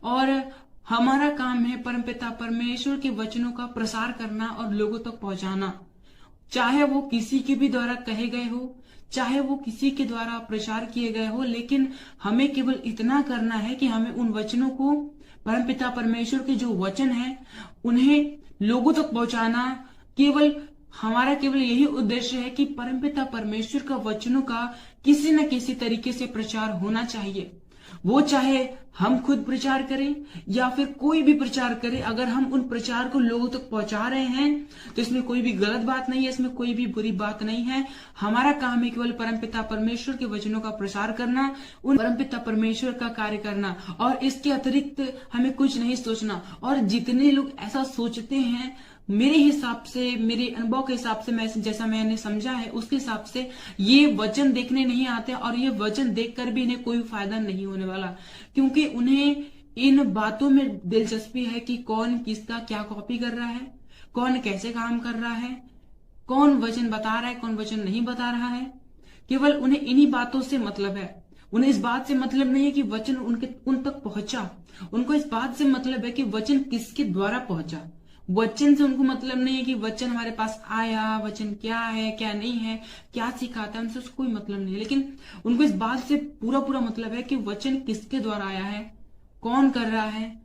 और हमारा काम है परमपिता परमेश्वर के वचनों का प्रसार करना और लोगों तक पहुंचाना। चाहे वो किसी के भी द्वारा कहे गए हो, चाहे वो किसी के द्वारा प्रचार किए गए हो, लेकिन हमें केवल इतना करना है कि हमें उन वचनों को, परमपिता परमेश्वर के जो वचन है, उन्हें लोगों तक पहुंचाना। हमारा केवल यही उद्देश्य है कि परमपिता परमेश्वर का वचनों का किसी न किसी तरीके से प्रचार होना चाहिए। वो चाहे हम खुद प्रचार करें या फिर कोई भी प्रचार करे, अगर हम उन प्रचार को लोगों तक पहुंचा रहे हैं तो इसमें कोई भी गलत बात नहीं है, इसमें कोई भी बुरी बात नहीं है। हमारा काम है केवल परमपिता परमेश्वर के वचनों का प्रसार करना, उन परमपिता परमेश्वर का कार्य करना, और इसके अतिरिक्त हमें कुछ नहीं सोचना। और जितने लोग ऐसा सोचते हैं मेरे हिसाब से, मेरे अनुभव के हिसाब से, मैं जैसा मैंने समझा है उसके हिसाब से ये वचन देखने नहीं आते, और ये वचन देखकर भी इन्हें कोई फायदा नहीं होने वाला, क्योंकि उन्हें इन बातों में दिलचस्पी है कि कौन किसका क्या कॉपी कर रहा है, कौन कैसे काम कर रहा है, कौन वचन बता रहा है, कौन वचन नहीं बता रहा है। केवल उन्हें इन्हीं बातों से मतलब है। उन्हें इस बात से मतलब नहीं है कि वचन उन तक पहुंचा। उनको इस बात से मतलब है कि वचन किसके द्वारा पहुंचा। वचन से उनको मतलब नहीं है कि वचन हमारे पास आया, वचन क्या है क्या नहीं है, क्या सिखाता है, उनसे उसको कोई मतलब नहीं है। लेकिन उनको इस बात से पूरा पूरा मतलब है कि वचन किसके द्वारा आया है, कौन कर रहा है,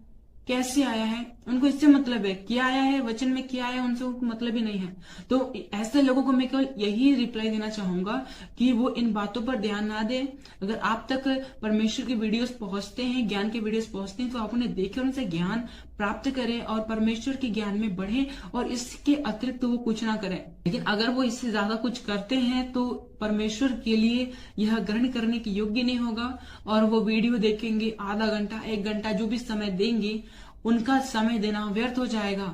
कैसे आया है, उनको इससे मतलब है। क्या आया है, वचन में क्या आया, उनसे उनको मतलब ही नहीं है। तो ऐसे लोगों को मैं केवल यही रिप्लाई देना चाहूंगा कि वो इन बातों पर ध्यान ना दे। अगर आप तक परमेश्वर के वीडियोस पहुंचते हैं, ज्ञान के वीडियोस पहुंचते हैं, तो आप उन्हें देखें, उनसे ज्ञान प्राप्त करें और परमेश्वर के ज्ञान में बढ़े, और इसके अतिरिक्त वो कुछ ना करें। लेकिन अगर वो इससे ज्यादा कुछ करते हैं तो परमेश्वर के लिए यह ग्रहण करने के योग्य नहीं होगा, और वो वीडियो देखेंगे, आधा घंटा 1 घंटा जो भी समय देंगे, उनका समय देना व्यर्थ हो जाएगा।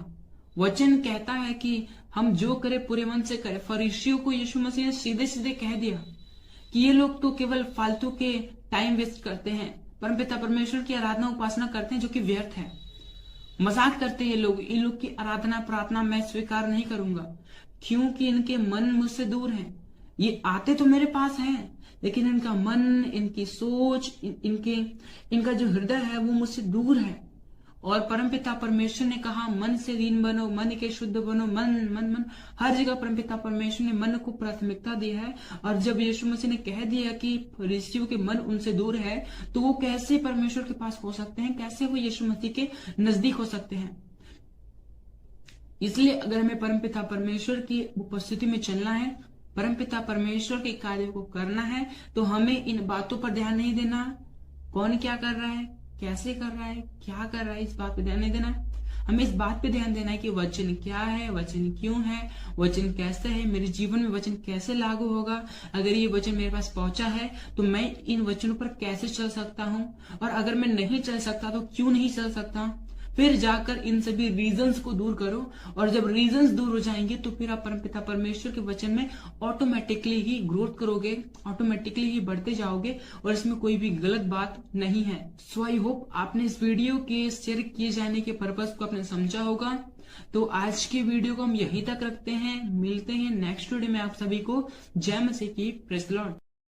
वचन कहता है कि हम जो करें पूरे मन से करें। फरीसियों को यीशु मसीह ने सीधे सीधे कह दिया कि ये लोग तो केवल फालतू के टाइम वेस्ट करते हैं, परमपिता परमेश्वर की आराधना उपासना करते हैं जो कि व्यर्थ है। मजाक करते हैं लोग, इन लोग की आराधना प्रार्थना मैं स्वीकार नहीं करूंगा, क्योंकि इनके मन मुझसे दूर हैं। ये आते तो मेरे पास हैं, लेकिन इनका मन, इनकी सोच, इनका जो हृदय है वो मुझसे दूर है। और परमपिता परमेश्वर ने कहा मन से दीन बनो, मन के शुद्ध बनो, मन मन मन, हर जगह परमपिता परमेश्वर ने मन को प्राथमिकता दी है। और जब यीशु मसीह ने कह दिया कि फरीसियों के मन उनसे दूर है, तो वो कैसे परमेश्वर के पास हो सकते हैं, कैसे वो यीशु मसीह के नजदीक हो सकते हैं। इसलिए अगर हमें परमपिता परमेश्वर की उपस्थिति में चलना है, परमपिता परमेश्वर के कार्य को करना है, तो हमें इन बातों पर ध्यान नहीं देना, कौन क्या कर रहा है, कैसे कर रहा है, क्या कर रहा है, इस बात पे ध्यान नहीं देना है। हमें इस बात पे ध्यान देना है कि वचन क्या है, वचन क्यों है, वचन कैसे है, मेरे जीवन में वचन कैसे लागू होगा। अगर ये वचन मेरे पास पहुंचा है तो मैं इन वचनों पर कैसे चल सकता हूं, और अगर मैं नहीं चल सकता तो क्यों नहीं चल सकता। फिर जाकर इन सभी रीजंस को दूर करो, और जब रीजंस दूर हो जाएंगे तो फिर आप परमपिता परमेश्वर के वचन में ऑटोमेटिकली ही ग्रोथ करोगे, ऑटोमेटिकली ही बढ़ते जाओगे, और इसमें कोई भी गलत बात नहीं है। सो आई होप आपने इस वीडियो के शेयर किए जाने के पर्पस को आपने समझा होगा। तो आज के वीडियो को हम यहीं तक रखते हैं, मिलते हैं नेक्स्ट वीडियो में। आप सभी को जय मसीह की, प्रेज़ द लॉर्ड।